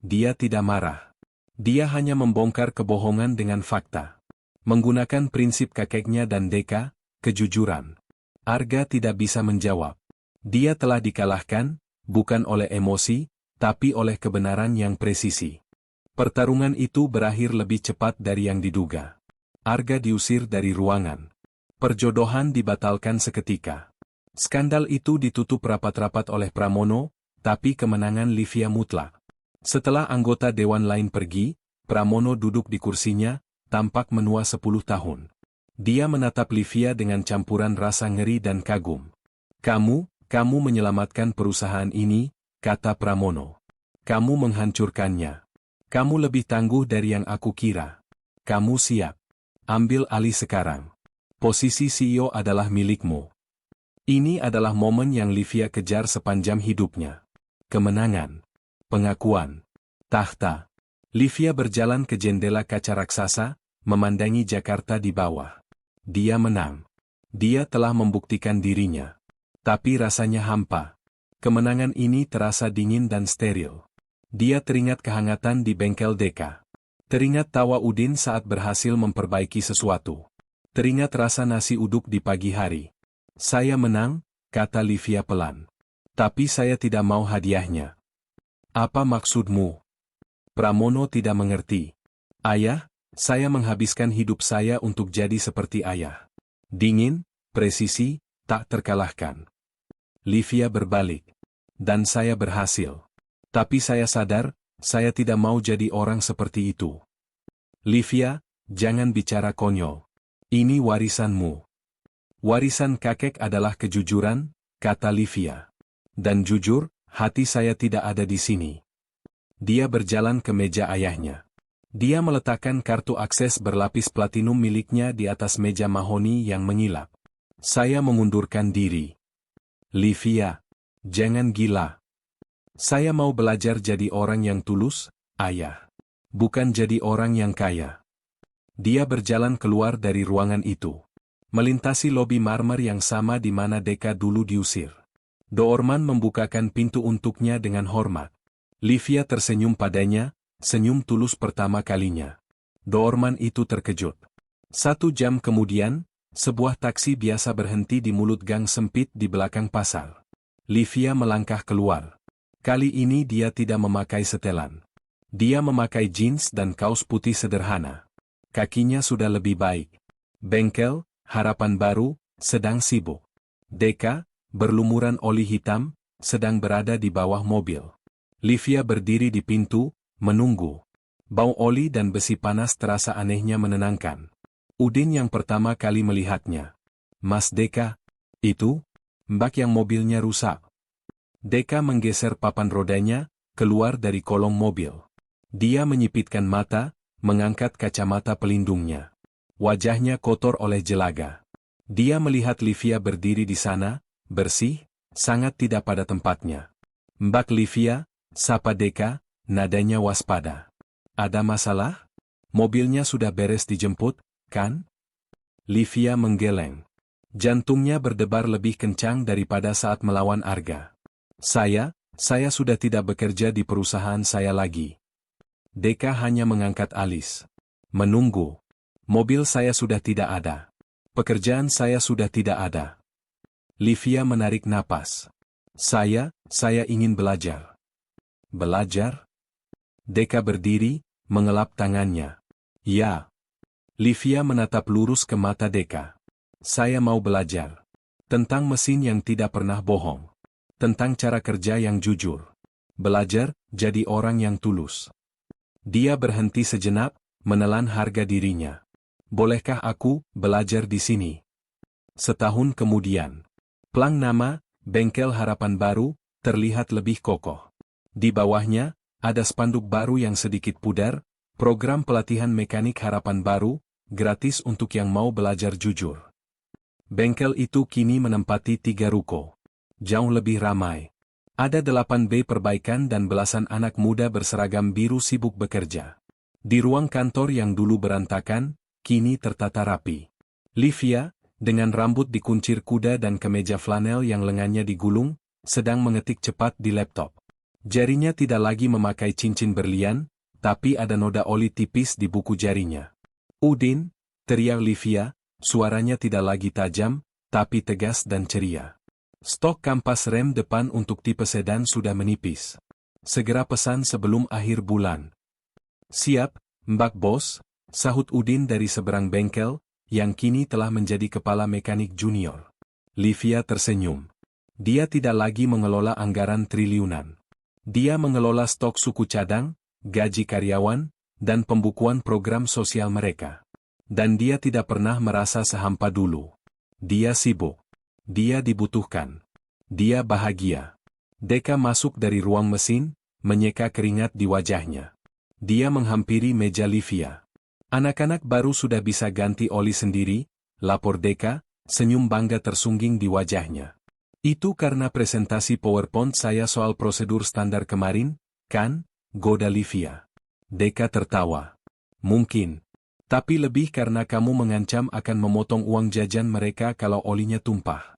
Dia tidak marah. Dia hanya membongkar kebohongan dengan fakta. Menggunakan prinsip kakeknya dan Deka, kejujuran. Arga tidak bisa menjawab. Dia telah dikalahkan, bukan oleh emosi, tapi oleh kebenaran yang presisi. Pertarungan itu berakhir lebih cepat dari yang diduga. Arga diusir dari ruangan. Perjodohan dibatalkan seketika. Skandal itu ditutup rapat-rapat oleh Pramono, tapi kemenangan Livia mutlak. Setelah anggota dewan lain pergi, Pramono duduk di kursinya, tampak menua 10 tahun. Dia menatap Livia dengan campuran rasa ngeri dan kagum. Kamu menyelamatkan perusahaan ini, kata Pramono. Kamu menghancurkannya. Kamu lebih tangguh dari yang aku kira. Kamu siap. Ambil alih sekarang. Posisi CEO adalah milikmu. Ini adalah momen yang Livia kejar sepanjang hidupnya. Kemenangan. Pengakuan. Tahta. Livia berjalan ke jendela kaca raksasa, memandangi Jakarta di bawah. Dia menang. Dia telah membuktikan dirinya. Tapi rasanya hampa. Kemenangan ini terasa dingin dan steril. Dia teringat kehangatan di bengkel Deka. Teringat tawa Udin saat berhasil memperbaiki sesuatu. Teringat rasa nasi uduk di pagi hari. Saya menang, kata Livia pelan. Tapi saya tidak mau hadiahnya. Apa maksudmu? Pramono tidak mengerti. Ayah, saya menghabiskan hidup saya untuk jadi seperti ayah. Dingin, presisi, tak terkalahkan. Livia berbalik. Dan saya berhasil. Tapi saya sadar, saya tidak mau jadi orang seperti itu. Livia, jangan bicara konyol. Ini warisanmu. Warisan kakek adalah kejujuran, kata Livia. Dan jujur, hati saya tidak ada di sini. Dia berjalan ke meja ayahnya. Dia meletakkan kartu akses berlapis platinum miliknya di atas meja mahoni yang mengilap. Saya mengundurkan diri. Livia, jangan gila. Saya mau belajar jadi orang yang tulus, ayah. Bukan jadi orang yang kaya. Dia berjalan keluar dari ruangan itu. Melintasi lobi marmer yang sama di mana Deka dulu diusir. Doorman membukakan pintu untuknya dengan hormat. Livia tersenyum padanya, senyum tulus pertama kalinya. Doorman itu terkejut. 1 jam kemudian, sebuah taksi biasa berhenti di mulut gang sempit di belakang pasar. Livia melangkah keluar. Kali ini dia tidak memakai setelan. Dia memakai jeans dan kaos putih sederhana. Kakinya sudah lebih baik. Bengkel, Harapan Baru, sedang sibuk. Deka, berlumuran oli hitam, sedang berada di bawah mobil. Livia berdiri di pintu, menunggu. Bau oli dan besi panas terasa anehnya menenangkan. Udin yang pertama kali melihatnya. Mas Deka, itu? Mbak yang mobilnya rusak. Deka menggeser papan rodanya, keluar dari kolong mobil. Dia menyipitkan mata, mengangkat kacamata pelindungnya. Wajahnya kotor oleh jelaga. Dia melihat Livia berdiri di sana, bersih, sangat tidak pada tempatnya. Mbak Livia, sapa Deka, nadanya waspada. Ada masalah? Mobilnya sudah beres dijemput, kan? Livia menggeleng. Jantungnya berdebar lebih kencang daripada saat melawan Arga. Saya sudah tidak bekerja di perusahaan saya lagi. Deka hanya mengangkat alis. Menunggu. Mobil saya sudah tidak ada. Pekerjaan saya sudah tidak ada. Livia menarik napas. Saya ingin belajar. Belajar? Deka berdiri, mengelap tangannya. Ya. Livia menatap lurus ke mata Deka. Saya mau belajar. Tentang mesin yang tidak pernah bohong. Tentang cara kerja yang jujur. Belajar, jadi orang yang tulus. Dia berhenti sejenak, menelan harga dirinya. Bolehkah aku belajar di sini? Setahun kemudian. Plang nama, Bengkel Harapan Baru, terlihat lebih kokoh. Di bawahnya, ada spanduk baru yang sedikit pudar, program pelatihan mekanik Harapan Baru, gratis untuk yang mau belajar jujur. Bengkel itu kini menempati 3 ruko. Jauh lebih ramai. Ada 8B perbaikan dan belasan anak muda berseragam biru sibuk bekerja. Di ruang kantor yang dulu berantakan, kini tertata rapi. Livia, dengan rambut dikuncir kuda dan kemeja flanel yang lengannya digulung, sedang mengetik cepat di laptop. Jarinya tidak lagi memakai cincin berlian, tapi ada noda oli tipis di buku jarinya. Udin, teriak Livia, suaranya tidak lagi tajam, tapi tegas dan ceria. Stok kampas rem depan untuk tipe sedan sudah menipis. Segera pesan sebelum akhir bulan. Siap, Mbak Bos, sahut Udin dari seberang bengkel, yang kini telah menjadi kepala mekanik junior. Livia tersenyum. Dia tidak lagi mengelola anggaran triliunan. Dia mengelola stok suku cadang, gaji karyawan, dan pembukuan program sosial mereka. Dan dia tidak pernah merasa sehampa dulu. Dia sibuk. Dia dibutuhkan. Dia bahagia. Deka masuk dari ruang mesin, menyeka keringat di wajahnya. Dia menghampiri meja Livia. Anak-anak baru sudah bisa ganti oli sendiri, lapor Deka, senyum bangga tersungging di wajahnya. Itu karena presentasi PowerPoint saya soal prosedur standar kemarin, kan? Goda Livia. Deka tertawa. Mungkin. Tapi lebih karena kamu mengancam akan memotong uang jajan mereka kalau olinya tumpah.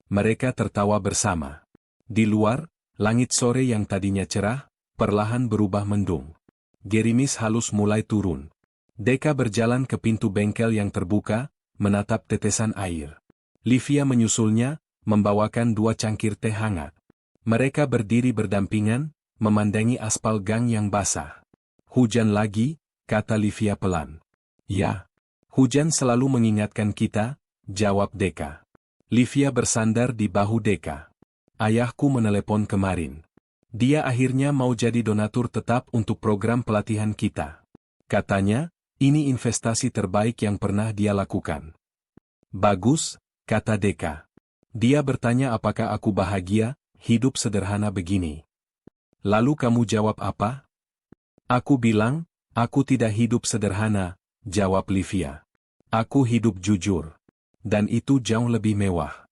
Mereka tertawa bersama. Di luar, langit sore yang tadinya cerah, perlahan berubah mendung. Gerimis halus mulai turun. Deka berjalan ke pintu bengkel yang terbuka, menatap tetesan air. Livia menyusulnya, membawakan 2 cangkir teh hangat. Mereka berdiri berdampingan, memandangi aspal gang yang basah. Hujan lagi, kata Livia pelan. Ya, hujan selalu mengingatkan kita, jawab Deka. Livia bersandar di bahu Deka. Ayahku menelepon kemarin. Dia akhirnya mau jadi donatur tetap untuk program pelatihan kita. Katanya, ini investasi terbaik yang pernah dia lakukan. Bagus, kata Deka. Dia bertanya apakah aku bahagia, hidup sederhana begini. Lalu kamu jawab apa? Aku bilang, aku tidak hidup sederhana, jawab Livia. Aku hidup jujur. Dan itu jauh lebih mewah.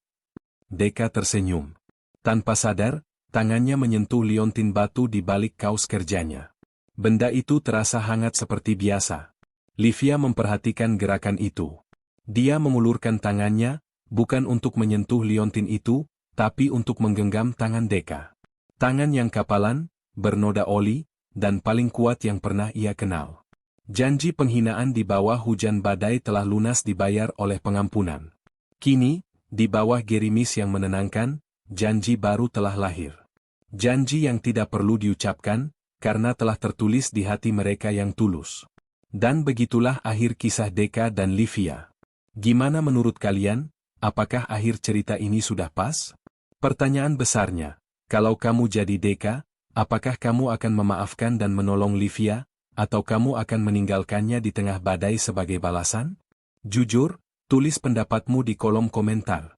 Deka tersenyum. Tanpa sadar, tangannya menyentuh liontin batu di balik kaos kerjanya. Benda itu terasa hangat seperti biasa. Livia memperhatikan gerakan itu. Dia mengulurkan tangannya, bukan untuk menyentuh liontin itu, tapi untuk menggenggam tangan Deka. Tangan yang kapalan, bernoda oli, dan paling kuat yang pernah ia kenal. Janji penghinaan di bawah hujan badai telah lunas dibayar oleh pengampunan. Kini, di bawah gerimis yang menenangkan, janji baru telah lahir. Janji yang tidak perlu diucapkan, karena telah tertulis di hati mereka yang tulus. Dan begitulah akhir kisah Deka dan Livia. Gimana menurut kalian, apakah akhir cerita ini sudah pas? Pertanyaan besarnya, kalau kamu jadi Deka, apakah kamu akan memaafkan dan menolong Livia? Atau kamu akan meninggalkannya di tengah badai sebagai balasan? Jujur, tulis pendapatmu di kolom komentar.